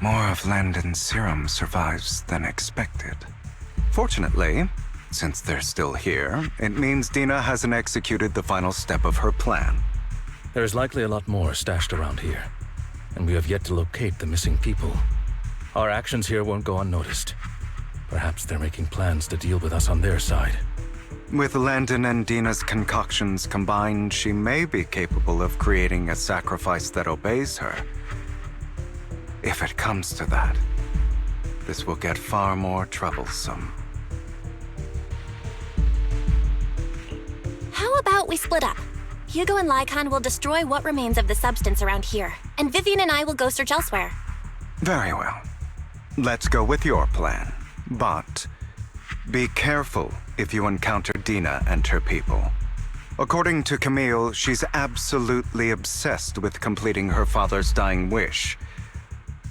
More of Landon's serum survives than expected. Fortunately, since they're still here, it means Dina hasn't executed the final step of her plan. There's likely a lot more stashed around here, and we have yet to locate the missing people. Our actions here won't go unnoticed. Perhaps they're making plans to deal with us on their side. With Landon and Dina's concoctions combined, she may be capable of creating a sacrifice that obeys her. If it comes to that, this will get far more troublesome. How about we split up? Hugo and Lycon will destroy what remains of the substance around here, and Vivian and I will go search elsewhere. Very well. Let's go with your plan. But be careful if you encounter Dina and her people. According to Camille, she's absolutely obsessed with completing her father's dying wish.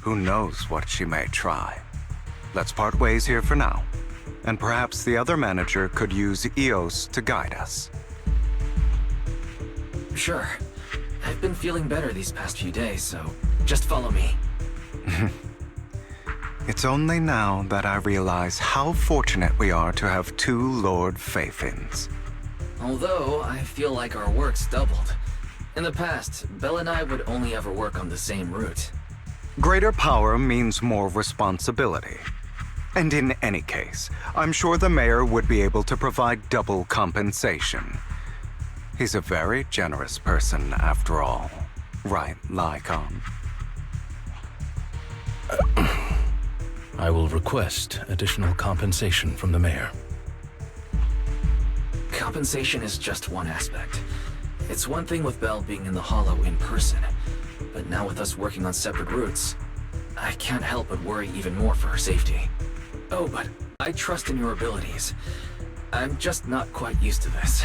Who knows what she may try? Let's part ways here for now. And perhaps the other manager could use EOS to guide us. Sure. I've been feeling better these past few days, so just follow me. It's only now that I realize how fortunate we are to have two Lord Fafins. Although, I feel like our work's doubled. In the past, Belle and I would only ever work on the same route. Greater power means more responsibility. And in any case, I'm sure the mayor would be able to provide double compensation. He's a very generous person, after all. Right, Lycon? I will request additional compensation from the mayor. Compensation is just one aspect. It's one thing with Belle being in the Hollow in person, but now with us working on separate routes, I can't help but worry even more for her safety. Oh, but I trust in your abilities. I'm just not quite used to this.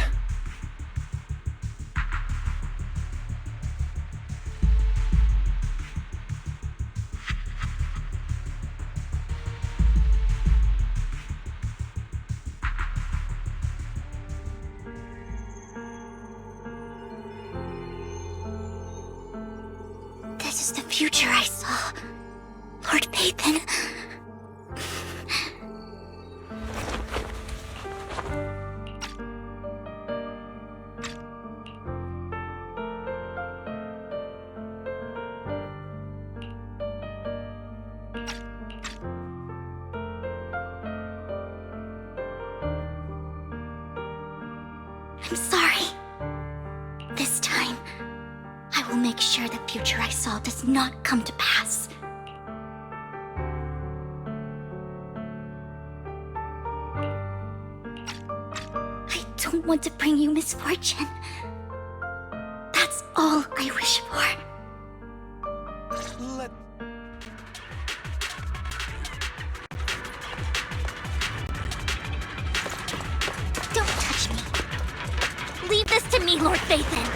This is the future I saw. Lord Papin. I'm sorry. This time, I will make sure the future I saw does not come to pass. I don't want to bring you misfortune. That's all I wish for. Don't touch me. Leave this to me, Lord Phaethon.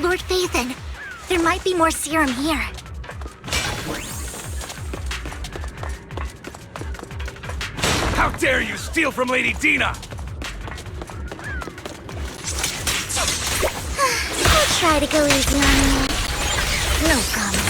Lord Phaethon, there might be more serum here. How dare you steal from Lady Dina! I'll try to go easy on you. No promises.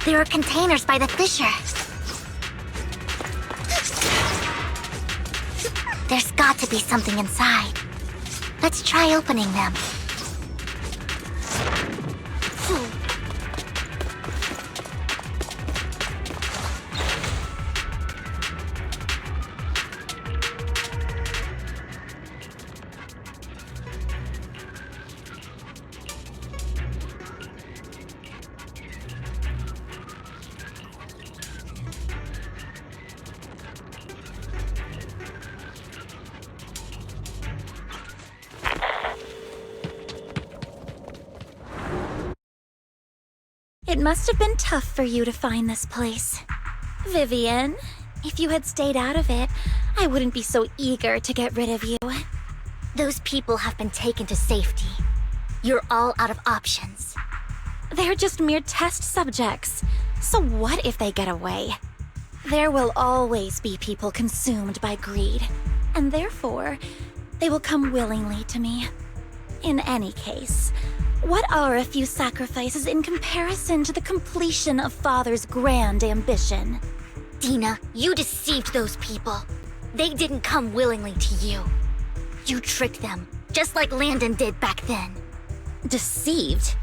There are containers by the fissure. There's got to be something inside. Let's try opening them. It must have been tough for you to find this place. Vivian, if you had stayed out of it, I wouldn't be so eager to get rid of you. Those people have been taken to safety. You're all out of options. They're just mere test subjects. So what if they get away? There will always be people consumed by greed, and therefore, they will come willingly to me. In any case, what are a few sacrifices in comparison to the completion of Father's grand ambition? Dina, you deceived those people. They didn't come willingly to you. You tricked them, just like Landon did back then. Deceived?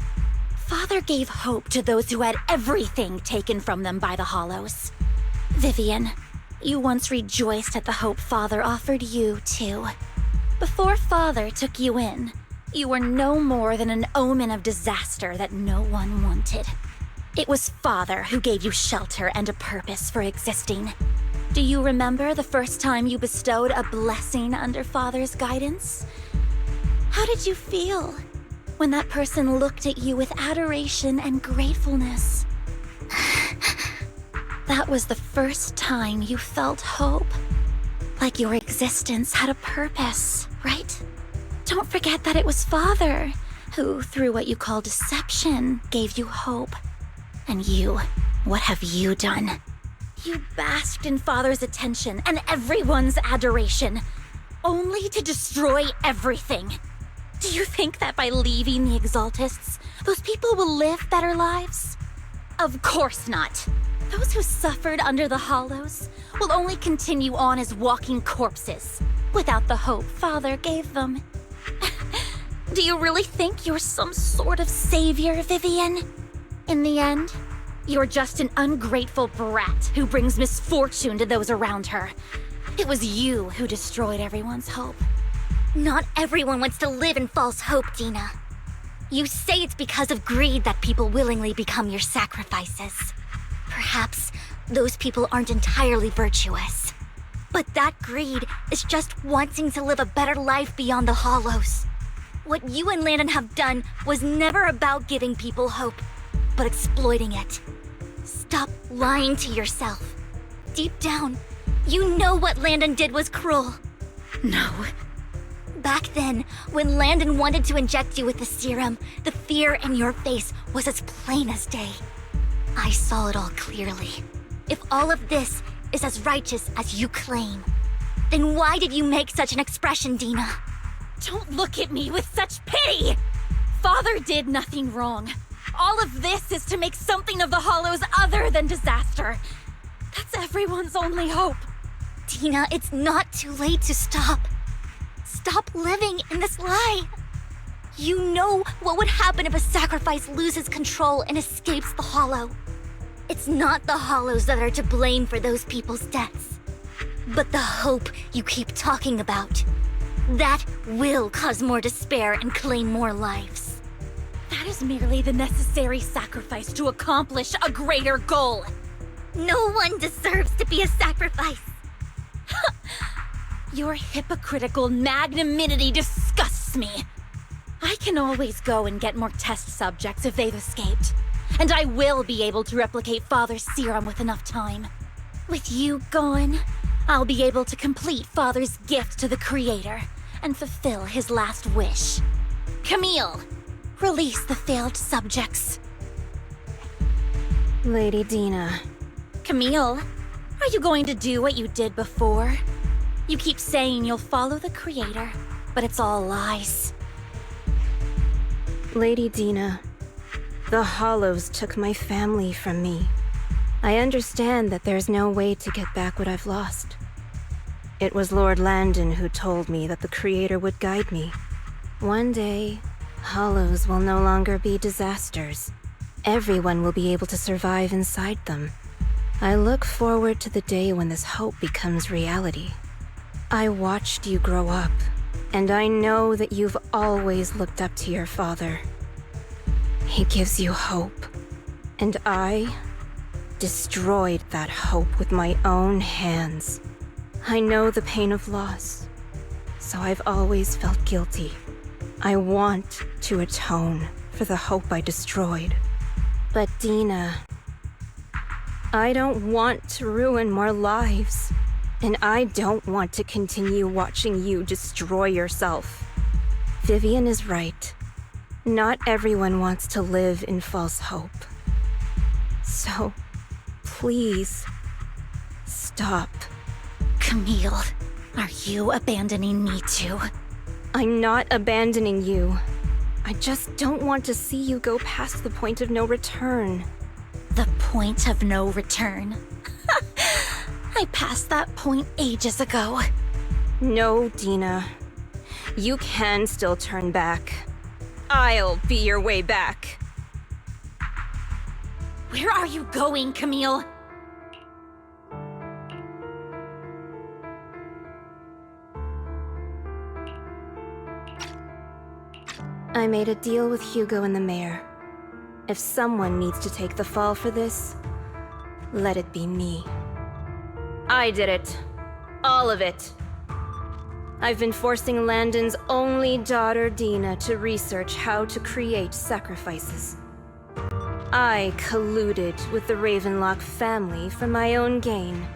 Father gave hope to those who had everything taken from them by the Hollows. Vivian, you once rejoiced at the hope Father offered you, too. Before Father took you in, you were no more than an omen of disaster that no one wanted. It was Father who gave you shelter and a purpose for existing. Do you remember the first time you bestowed a blessing under Father's guidance? How did you feel when that person looked at you with adoration and gratefulness? That was the first time you felt hope. Like your existence had a purpose, right? Don't forget that it was Father who, through what you call deception, gave you hope. And you, what have you done? You basked in Father's attention and everyone's adoration, only to destroy everything. Do you think that by leaving the Exaltists, those people will live better lives? Of course not. Those who suffered under the Hollows will only continue on as walking corpses, without the hope Father gave them. Do you really think you're some sort of savior, Vivian? In the end, you're just an ungrateful brat who brings misfortune to those around her. It was you who destroyed everyone's hope. Not everyone wants to live in false hope, Dina. You say it's because of greed that people willingly become your sacrifices. Perhaps those people aren't entirely virtuous. But that greed is just wanting to live a better life beyond the Hollows. What you and Landon have done was never about giving people hope, but exploiting it. Stop lying to yourself. Deep down, you know what Landon did was cruel. No. Back then, when Landon wanted to inject you with the serum, the fear in your face was as plain as day. I saw it all clearly. If all of this is as righteous as you claim, then why did you make such an expression, Dina? Don't look at me with such pity! Father did nothing wrong. All of this is to make something of the Hollows other than disaster. That's everyone's only hope. Dina, it's not too late to stop. Stop living in this lie. You know what would happen if a sacrifice loses control and escapes the Hollow. It's not the Hollows that are to blame for those people's deaths, but the hope you keep talking about. That will cause more despair and claim more lives. That is merely the necessary sacrifice to accomplish a greater goal. No one deserves to be a sacrifice. Your hypocritical magnanimity disgusts me. I can always go and get more test subjects if they've escaped. And I will be able to replicate Father's serum with enough time. With you gone, I'll be able to complete Father's gift to the Creator and fulfill his last wish. Camille, release the failed subjects. Lady Dina. Camille, are you going to do what you did before? You keep saying you'll follow the Creator, but it's all lies. Lady Dina, the Hollows took my family from me. I understand that there's no way to get back what I've lost. It was Lord Landon who told me that the Creator would guide me. One day, Hollows will no longer be disasters. Everyone will be able to survive inside them. I look forward to the day when this hope becomes reality. I watched you grow up, and I know that you've always looked up to your father. He gives you hope, and I destroyed that hope with my own hands. I know the pain of loss, so I've always felt guilty. I want to atone for the hope I destroyed. But Dina, I don't want to ruin more lives, and I don't want to continue watching you destroy yourself. Vivian is right. Not everyone wants to live in false hope. So, please, stop. Camille, are you abandoning me too? I'm not abandoning you. I just don't want to see you go past the point of no return. The point of no return? I passed that point ages ago. No, Dina. You can still turn back. I'll be your way back. Where are you going, Camille? I made a deal with Hugo and the mayor. If someone needs to take the fall for this, let it be me. I did it. All of it. I've been forcing Landon's only daughter, Dina, to research how to create sacrifices. I colluded with the Ravenlock family for my own gain.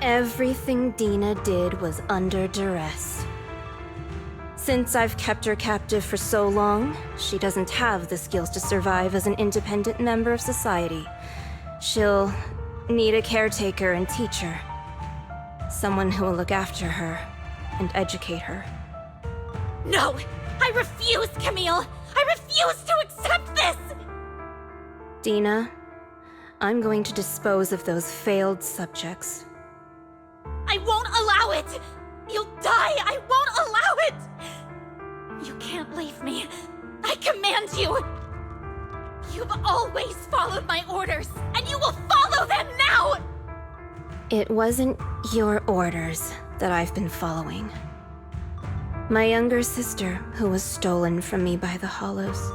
Everything Dina did was under duress. Since I've kept her captive for so long, she doesn't have the skills to survive as an independent member of society. She'll need a caretaker and teacher. Someone who will look after her and educate her. No! I refuse, Camille! I refuse to accept this! Dina, I'm going to dispose of those failed subjects. I won't allow it! You'll die! I won't allow it! You can't leave me. I command you! You've always followed my orders, and you will follow them now! It wasn't your orders that I've been following. My younger sister, who was stolen from me by the Hollows,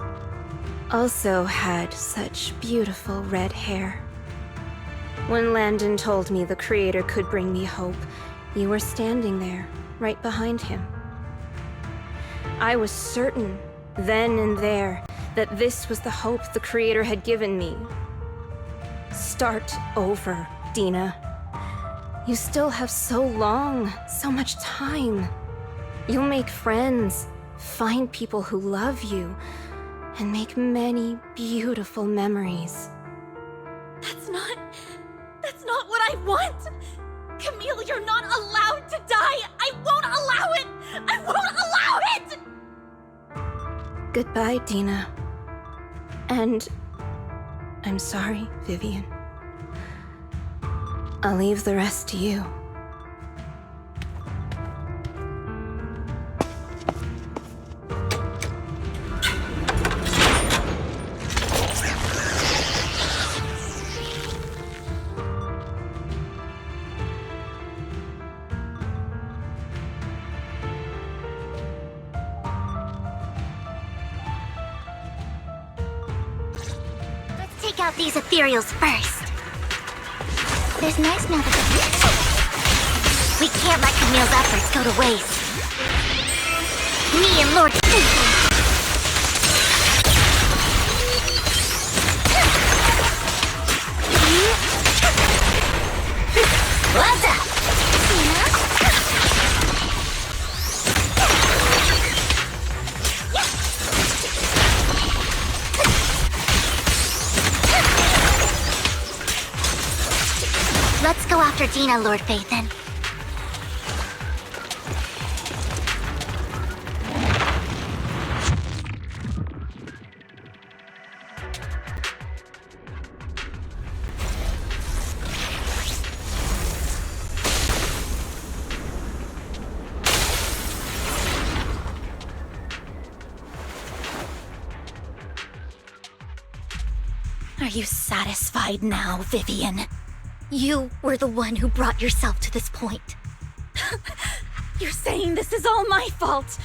also had such beautiful red hair. When Landon told me the Creator could bring me hope, you were standing there, right behind him. I was certain, then and there, that this was the hope the Creator had given me. Start over, Dina. You still have so long, so much time. You'll make friends, find people who love you, and make many beautiful memories. That's not what I want! Camille, you're not allowed to die! I won't allow it! I won't allow it! Goodbye, Dina. And I'm sorry, Vivian. I'll leave the rest to you. Take out these ethereals first. There's nice now that we can't let Camille's efforts go to waste. Me and Lord... What's up? Let's go after Dina, Lord Phaethon. Are you satisfied now, Vivian? You were the one who brought yourself to this point. You're saying this is all my fault.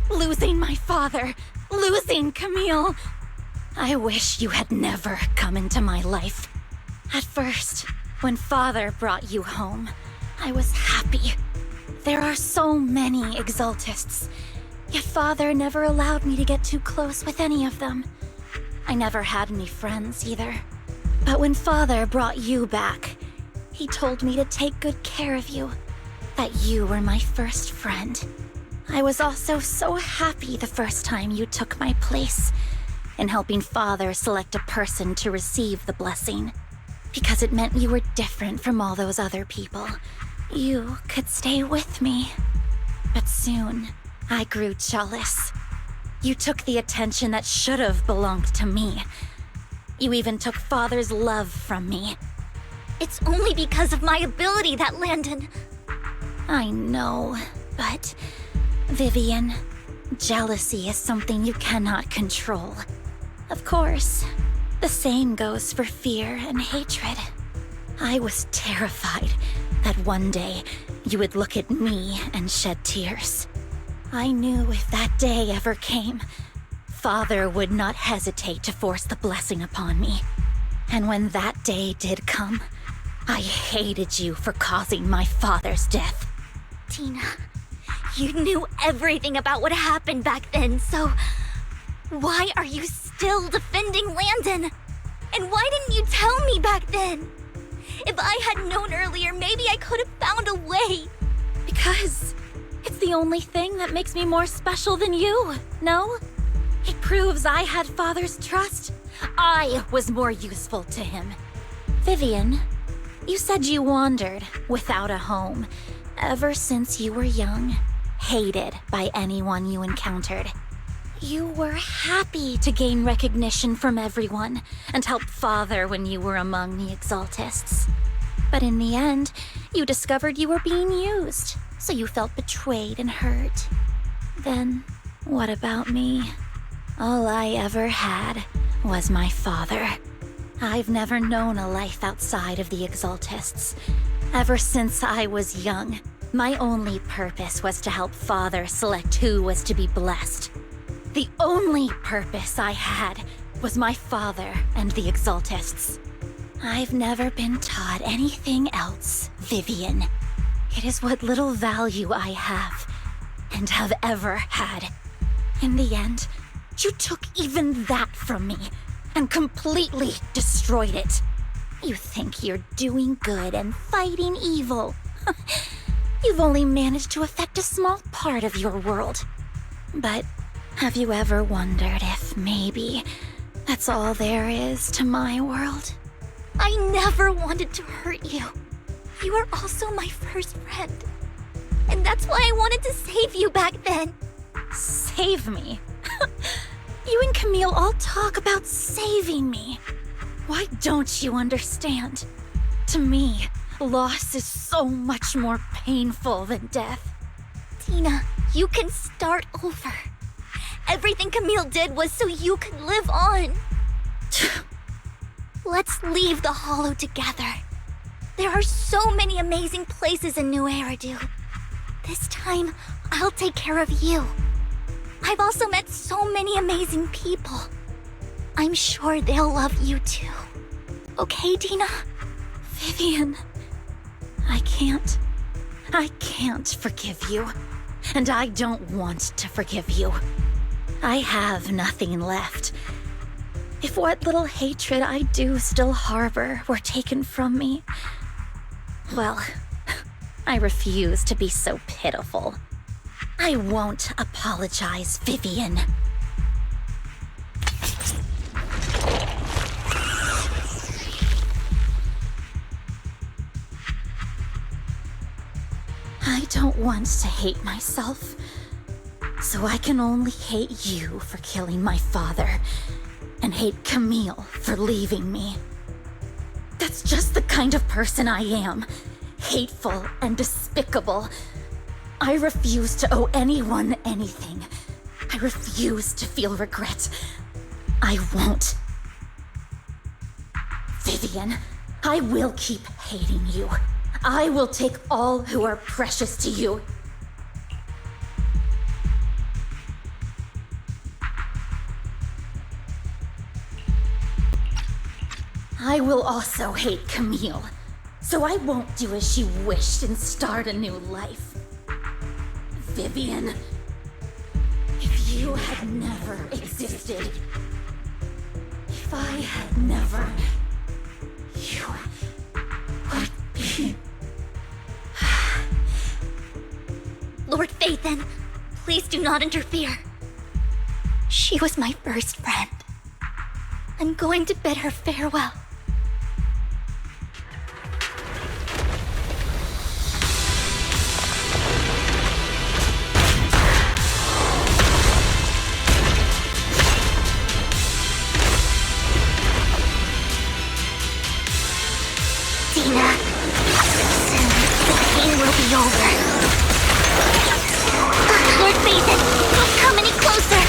Losing my father, losing Camille. I wish you had never come into my life. At first, when Father brought you home, I was happy. There are so many Exaltists, yet Father never allowed me to get too close with any of them. I never had any friends either. But when Father brought you back, he told me to take good care of you, that you were my first friend. I was also so happy the first time you took my place in helping Father select a person to receive the blessing, because it meant you were different from all those other people. You could stay with me. But soon, I grew jealous. You took the attention that should have belonged to me. You even took Father's love from me. It's only because of my ability that Landon... I know, but... Vivian, jealousy is something you cannot control. Of course, the same goes for fear and hatred. I was terrified that one day you would look at me and shed tears. I knew if that day ever came, Father would not hesitate to force the blessing upon me. And when that day did come, I hated you for causing my father's death. Tina, you knew everything about what happened back then, so... why are you still defending Landon? And why didn't you tell me back then? If I had known earlier, maybe I could have found a way. Because it's the only thing that makes me more special than you, no? It proves I had Father's trust. I was more useful to him. Vivian, you said you wandered without a home ever since you were young, hated by anyone you encountered. You were happy to gain recognition from everyone and help Father when you were among the Exaltists. But in the end, you discovered you were being used, so you felt betrayed and hurt. Then, what about me? All I ever had was my father. I've never known a life outside of the Exaltists. Ever since I was young, my only purpose was to help Father select who was to be blessed. The only purpose I had was my father and the Exaltists. I've never been taught anything else, Vivian. It is what little value I have, and have ever had. In the end, you took even that from me, and completely destroyed it. You think you're doing good and fighting evil. You've only managed to affect a small part of your world. But have you ever wondered if maybe that's all there is to my world? I never wanted to hurt you. You were also my first friend. And that's why I wanted to save you back then. Save me? You and Camille all talk about saving me. Why don't you understand? To me, loss is so much more painful than death. Tina, you can start over. Everything Camille did was so you could live on. Let's leave the Hollow together. There are so many amazing places in New Eridu. This time, I'll take care of you. I've also met so many amazing people. I'm sure they'll love you too. Okay, Dina? Vivian, I can't forgive you. And I don't want to forgive you. I have nothing left. If what little hatred I do still harbor were taken from me, well, I refuse to be so pitiful. I won't apologize, Vivian. I don't want to hate myself, so I can only hate you for killing my father, and hate Camille for leaving me. That's just the kind of person I am. Hateful and despicable. I refuse to owe anyone anything. I refuse to feel regret. I won't. Vivian, I will keep hating you. I will take all who are precious to you. I will also hate Camille, so I won't do as she wished and start a new life. Vivian, if you had never existed, if I had never, you would be... Lord Phaethon, please do not interfere. She was my first friend. I'm going to bid her farewell. Dina, soon the pain will be over. Lord Phaethon, don't come any closer!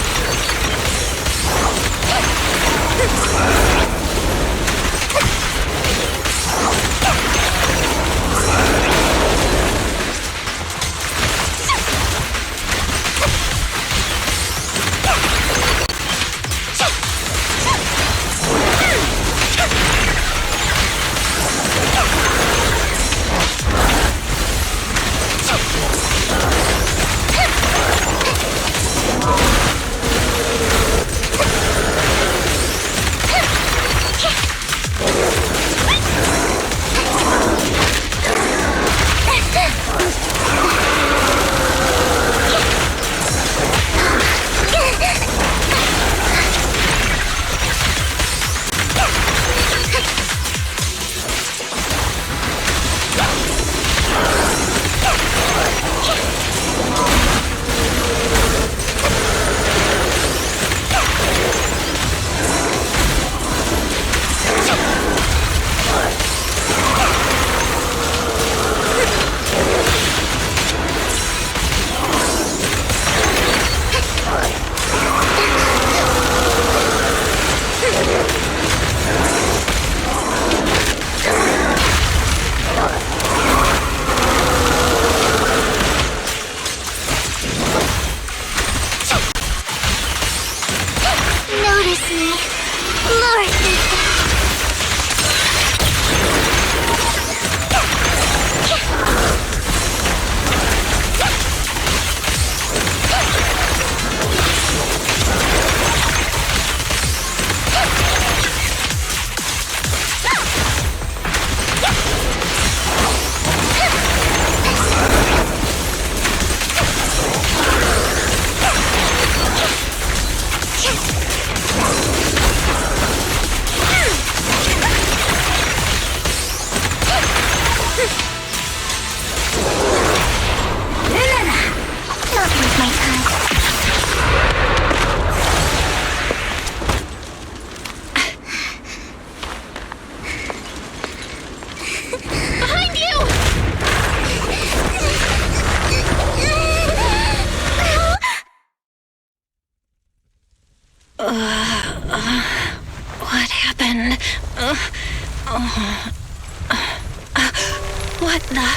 What the?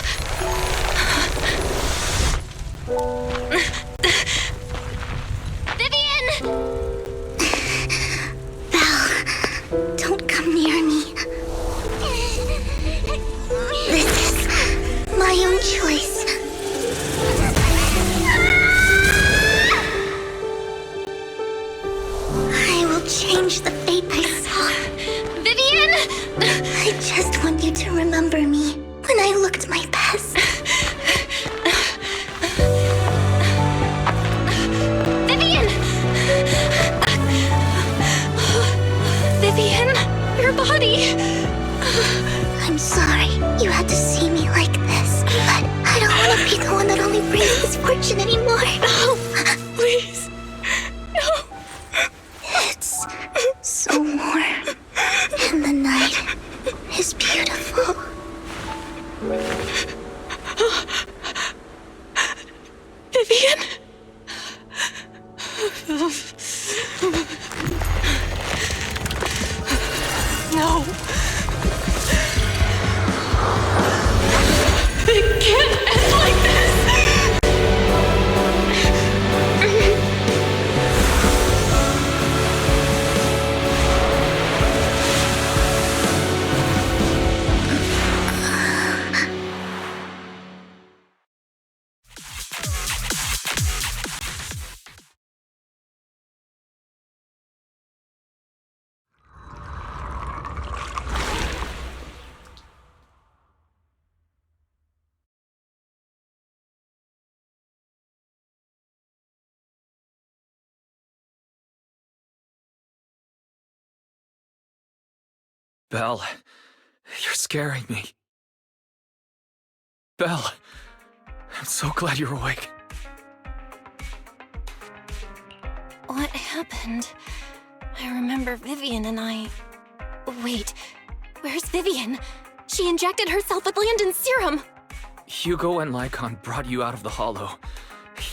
Vivian! Belle, don't come near me. This is my own choice. I will change the fate I saw. Vivian! I just want you to remember me when I looked my best. Vivian! Vivian, your body. I'm sorry you had to see me like this, but I don't want to be the one that only brings misfortune anymore. No, please. No. It's so warm, and the night is beautiful. Vivian? No. It can't end like this. Belle, you're scaring me. Belle, I'm so glad you're awake. What happened? I remember Vivian and I... Wait, where's Vivian? She injected herself with Landon's serum! Hugo and Lycon brought you out of the Hollow.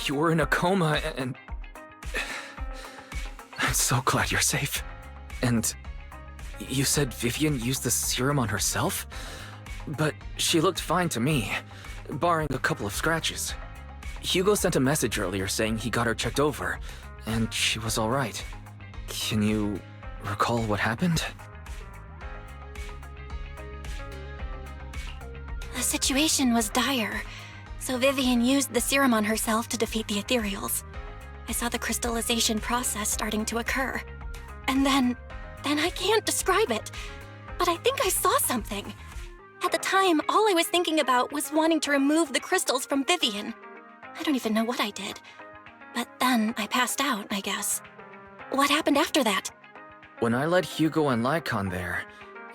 You were in a coma and... I'm so glad you're safe. And you said Vivian used the serum on herself? But she looked fine to me, barring a couple of scratches. Hugo sent a message earlier saying he got her checked over, and she was alright. Can you recall what happened? The situation was dire, so Vivian used the serum on herself to defeat the ethereals. I saw the crystallization process starting to occur. And then I can't describe it, but I think I saw something. At the time, all I was thinking about was wanting to remove the crystals from Vivian. I don't even know what I did. But then I passed out, I guess. What happened after that? When I led Hugo and Lycon there,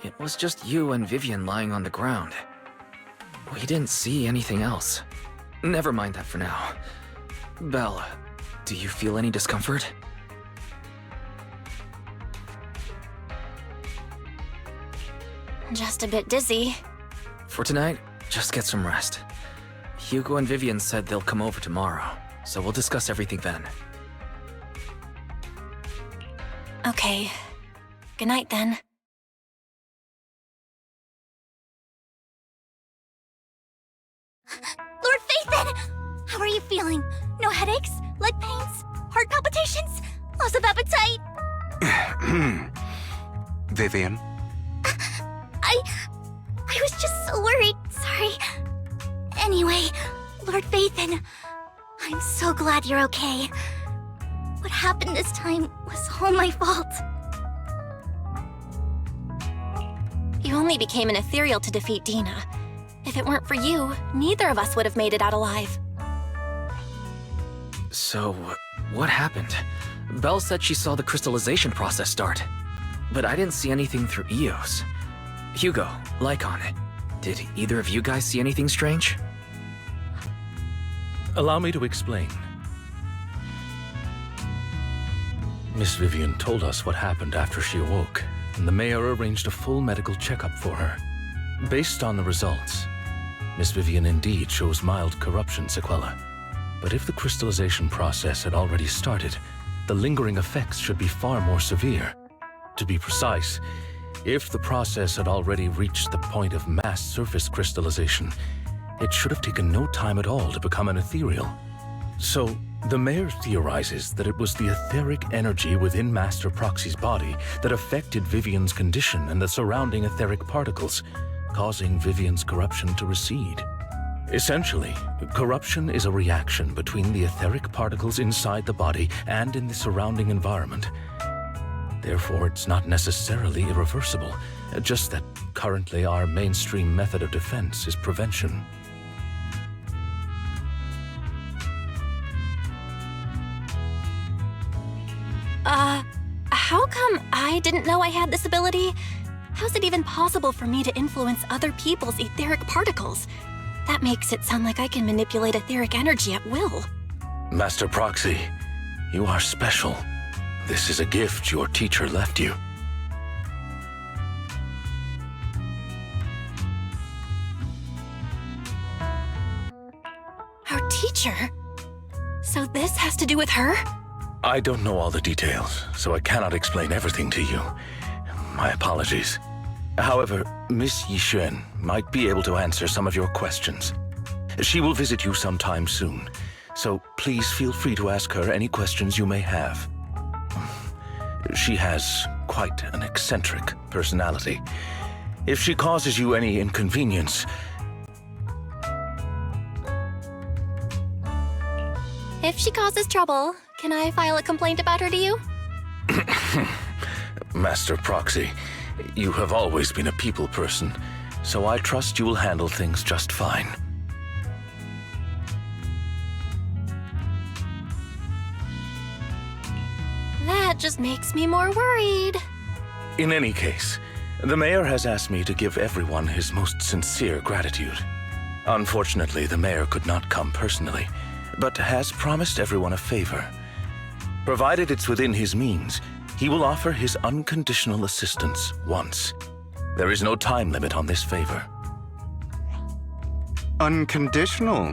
it was just you and Vivian lying on the ground. We didn't see anything else. Never mind that for now. Belle, do you feel any discomfort? Just a bit dizzy. For tonight, just get some rest. Hugo and Vivian said they'll come over tomorrow, so we'll discuss everything then. Okay. Good night then. Lord Phaethon! How are you feeling? No headaches? Leg pains? Heart palpitations? Loss of appetite? Vivian? I was just so worried. Sorry. Anyway, Lord Phaethon, I'm so glad you're okay. What happened this time was all my fault. You only became an ethereal to defeat Dina. If it weren't for you, neither of us would have made it out alive. So, what happened? Belle said she saw the crystallization process start, but I didn't see anything through Eos. Hugo, Lycon, did either of you guys see anything strange? Allow me to explain. Miss Vivian told us what happened after she awoke, and the mayor arranged a full medical checkup for her. Based on the results, Miss Vivian indeed shows mild corruption sequela. But if the crystallization process had already started, the lingering effects should be far more severe. To be precise, If the process had already reached the point of mass surface crystallization, it should have taken no time at all to become an ethereal. So, the mayor theorizes that it was the etheric energy within Master Proxy's body that affected Vivian's condition and the surrounding etheric particles, causing Vivian's corruption to recede. Essentially, corruption is a reaction between the etheric particles inside the body and in the surrounding environment. Therefore, it's not necessarily irreversible, just that currently our mainstream method of defense is prevention. How come I didn't know I had this ability? How's it even possible for me to influence other people's etheric particles? That makes it sound like I can manipulate etheric energy at will. Master Proxy, you are special. This is a gift your teacher left you. Our teacher? So this has to do with her? I don't know all the details, so I cannot explain everything to you. My apologies. However, Miss Yixuan might be able to answer some of your questions. She will visit you sometime soon, so please feel free to ask her any questions you may have. She has quite an eccentric personality. If she causes you any inconvenience... If she causes trouble, can I file a complaint about her to you? Master Proxy, you have always been a people person, so I trust you will handle things just fine. That just makes me more worried. In any case, the mayor has asked me to give everyone his most sincere gratitude. Unfortunately, the mayor could not come personally, but has promised everyone a favor. Provided it's within his means, he will offer his unconditional assistance once. There is no time limit on this favor. Unconditional,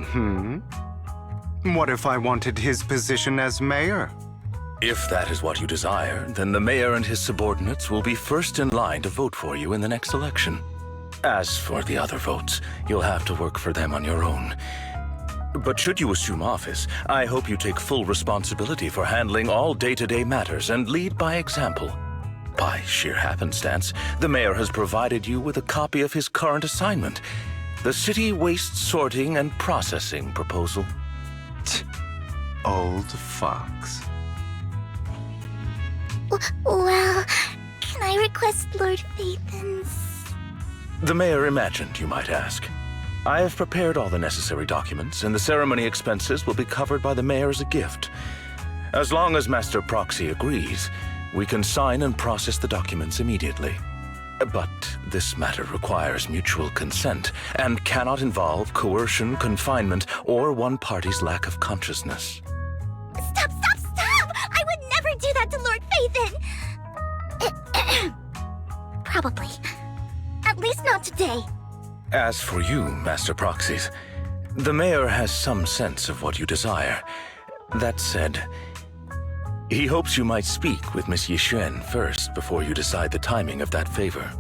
What if I wanted his position as mayor? If that is what you desire, then the mayor and his subordinates will be first in line to vote for you in the next election. As for the other votes, you'll have to work for them on your own. But should you assume office, I hope you take full responsibility for handling all day-to-day matters and lead by example. By sheer happenstance, the mayor has provided you with a copy of his current assignment, the City Waste Sorting and Processing proposal. Old fox. Well, can I request Lord Phaethon's? The mayor imagined you might ask. I have prepared all the necessary documents, and the ceremony expenses will be covered by the mayor as a gift. As long as Master Proxy agrees, we can sign and process the documents immediately. But this matter requires mutual consent and cannot involve coercion, confinement, or one party's lack of consciousness. Stop! I would never do that to Lord Phaethon! Probably. At least not today. As for you, Master Proxies, the mayor has some sense of what you desire. That said, he hopes you might speak with Miss Yixuan first before you decide the timing of that favor.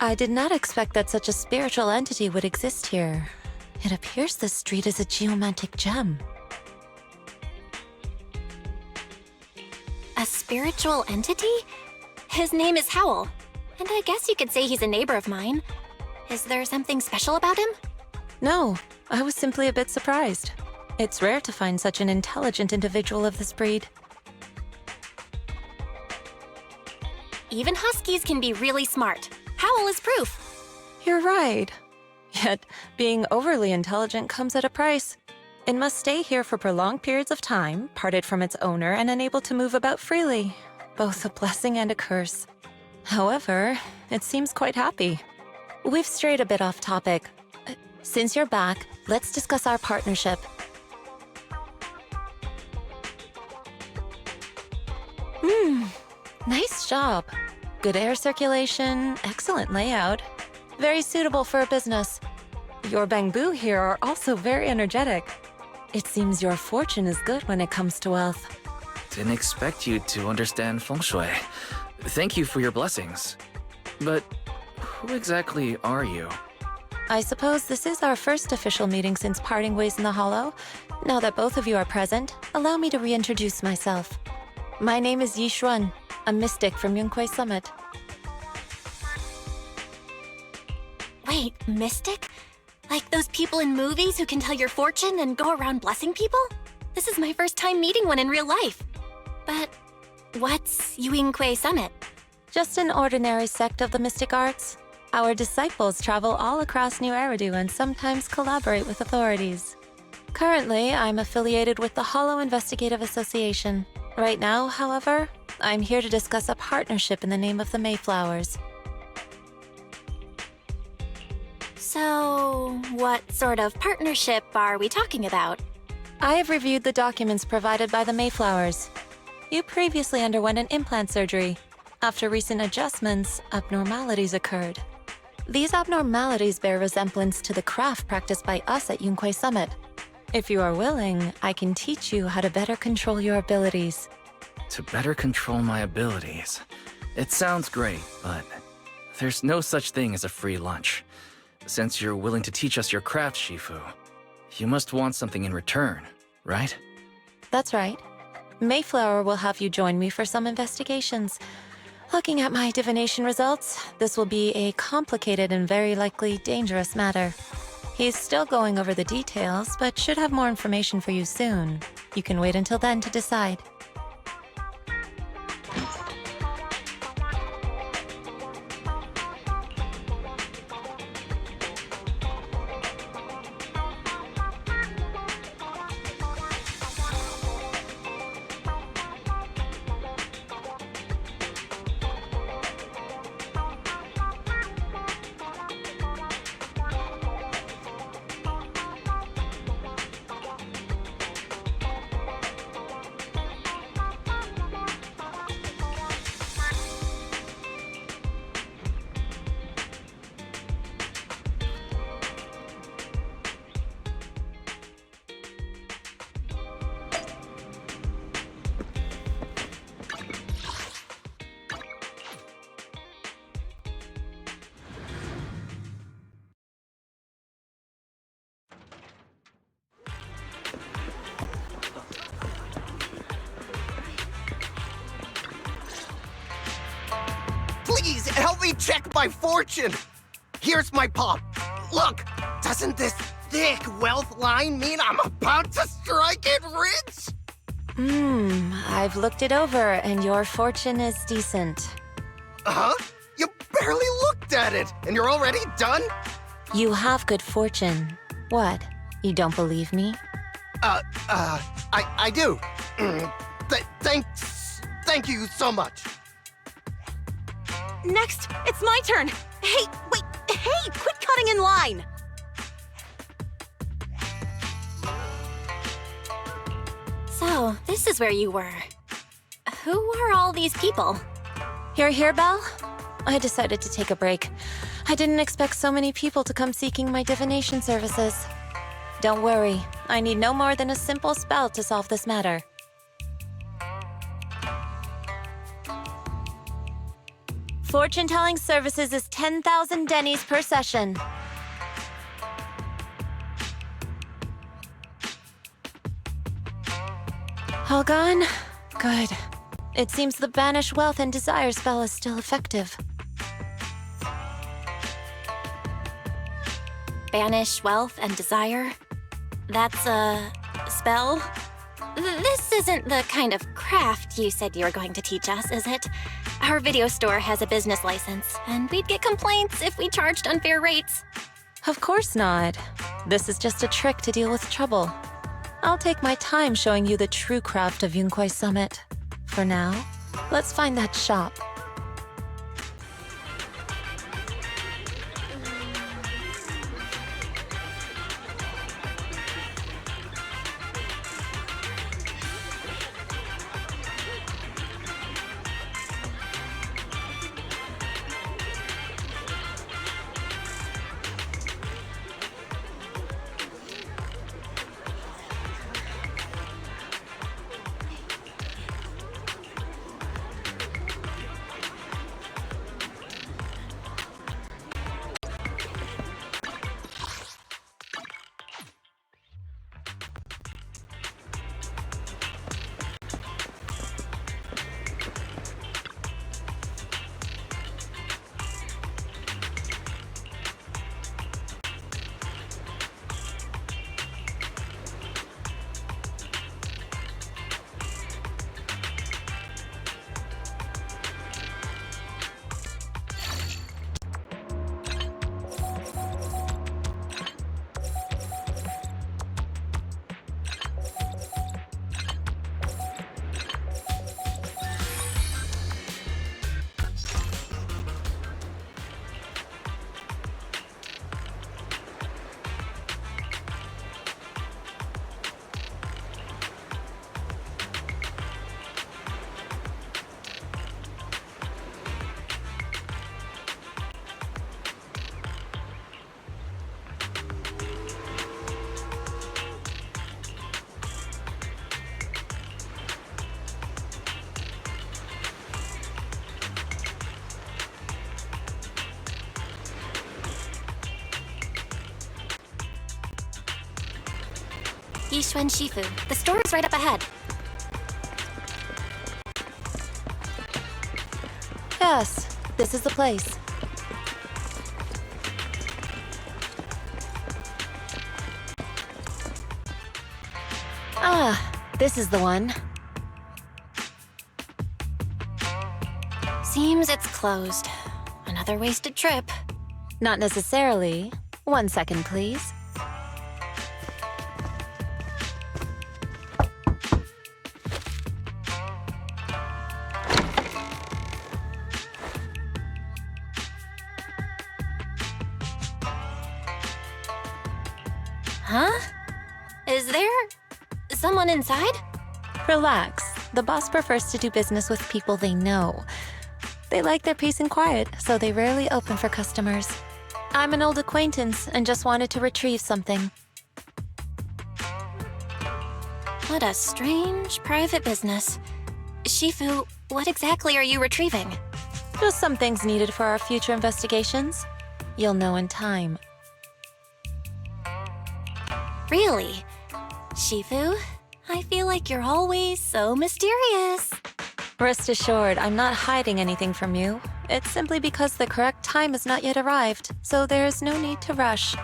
I did not expect that such a spiritual entity would exist here. It appears this street is a geomantic gem. A spiritual entity? His name is Howl, and I guess you could say he's a neighbor of mine. Is there something special about him? No, I was simply a bit surprised. It's rare to find such an intelligent individual of this breed. Even huskies can be really smart. Howl is proof. You're right. Yet, being overly intelligent comes at a price. It must stay here for prolonged periods of time, parted from its owner and unable to move about freely. Both a blessing and a curse. However, it seems quite happy. We've strayed a bit off topic. Since you're back, let's discuss our partnership. Nice job. Good air circulation, excellent layout. Very suitable for a business. Your bamboo here are also very energetic. It seems your fortune is good when it comes to wealth. Didn't expect you to understand feng shui. Thank you for your blessings. But who exactly are you? I suppose this is our first official meeting since parting ways in the Hollow. Now that both of you are present, allow me to reintroduce myself. My name is Yi Xuan, a mystic from Yunquei Summit. Wait, mystic? Like those people in movies who can tell your fortune and go around blessing people? This is my first time meeting one in real life. But what's Yunquei Summit? Just an ordinary sect of the mystic arts. Our disciples travel all across New Eridu and sometimes collaborate with authorities. Currently, I'm affiliated with the Hollow Investigative Association. Right now, however, I'm here to discuss a partnership in the name of the Mayflowers. So, what sort of partnership are we talking about? I have reviewed the documents provided by the Mayflowers. You previously underwent an implant surgery. After recent adjustments, abnormalities occurred. These abnormalities bear resemblance to the craft practiced by us at Yunquei Summit. If you are willing, I can teach you how to better control your abilities. To better control my abilities. It sounds great, but there's no such thing as a free lunch. Since you're willing to teach us your craft, Shifu, you must want something in return, right? That's right. Mayflower will have you join me for some investigations. Looking at my divination results, this will be a complicated and very likely dangerous matter. He's still going over the details, but should have more information for you soon. You can wait until then to decide. Please, help me check my fortune! Here's my palm. Look, doesn't this thick wealth line mean I'm about to strike it rich? I've looked it over, and your fortune is decent. Huh? You barely looked at it, and you're already done? You have good fortune. What? You don't believe me? I do. Thank you so much. Next, it's my turn. Hey, wait, hey, quit cutting in line. So, this is where you were. Who are all these people? You're here, Belle? I decided to take a break. I didn't expect so many people to come seeking my divination services. Don't worry, I need no more than a simple spell to solve this matter. Fortune-telling services is 10,000 dennies per session. All gone? Good. It seems the Banish Wealth and Desire spell is still effective. Banish wealth and desire? That's a spell? This isn't the kind of craft you said you were going to teach us, is it? Our video store has a business license, and we'd get complaints if we charged unfair rates. Of course not. This is just a trick to deal with trouble. I'll take my time showing you the true craft of Yunkwai Summit. For now, let's find that shop. Yishuan Shifu. The store is right up ahead. Yes, this is the place. Ah, this is the one. Seems it's closed. Another wasted trip. Not necessarily. 1 second, please. Huh? Is there someone inside? Relax. The boss prefers to do business with people they know. They like their peace and quiet, so they rarely open for customers. I'm an old acquaintance and just wanted to retrieve something. What a strange private business. Shifu, what exactly are you retrieving? Just some things needed for our future investigations. You'll know in time. Really? Shifu, I feel like you're always so mysterious. Rest assured, I'm not hiding anything from you. It's simply because the correct time has not yet arrived, so there is no need to rush.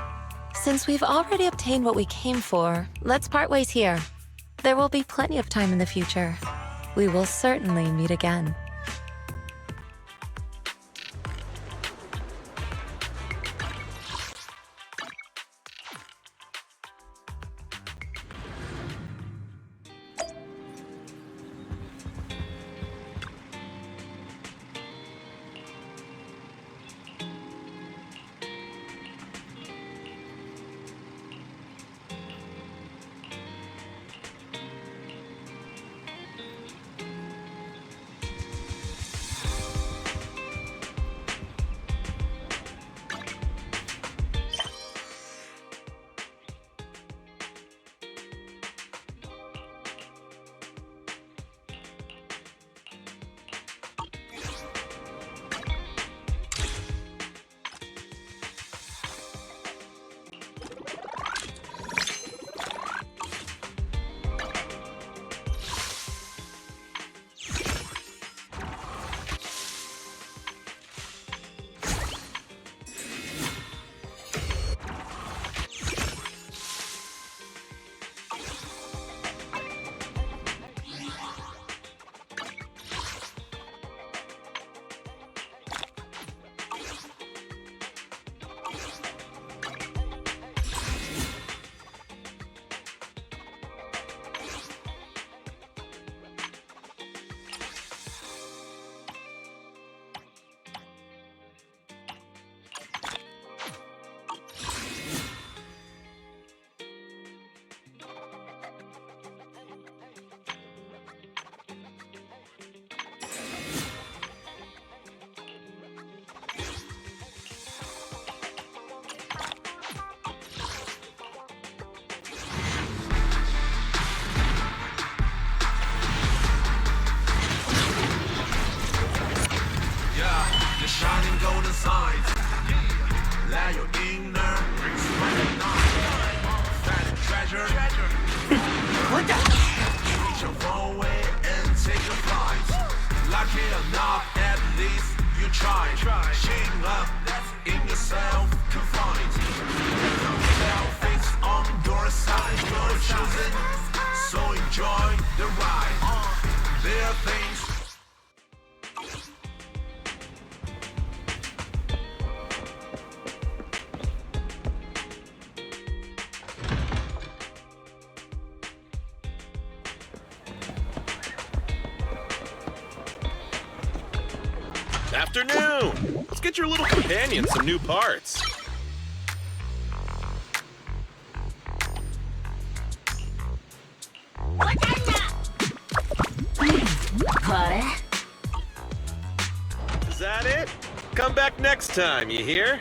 Since we've already obtained what we came for, let's part ways here. There will be plenty of time in the future. We will certainly meet again. enough, at least you try. Shame up in yourself, confined. Now things on your side, you're choosing. So enjoy the ride. There are things. Afternoon! Let's get your little companion some new parts. Potter? Is that it? Come back next time, you hear?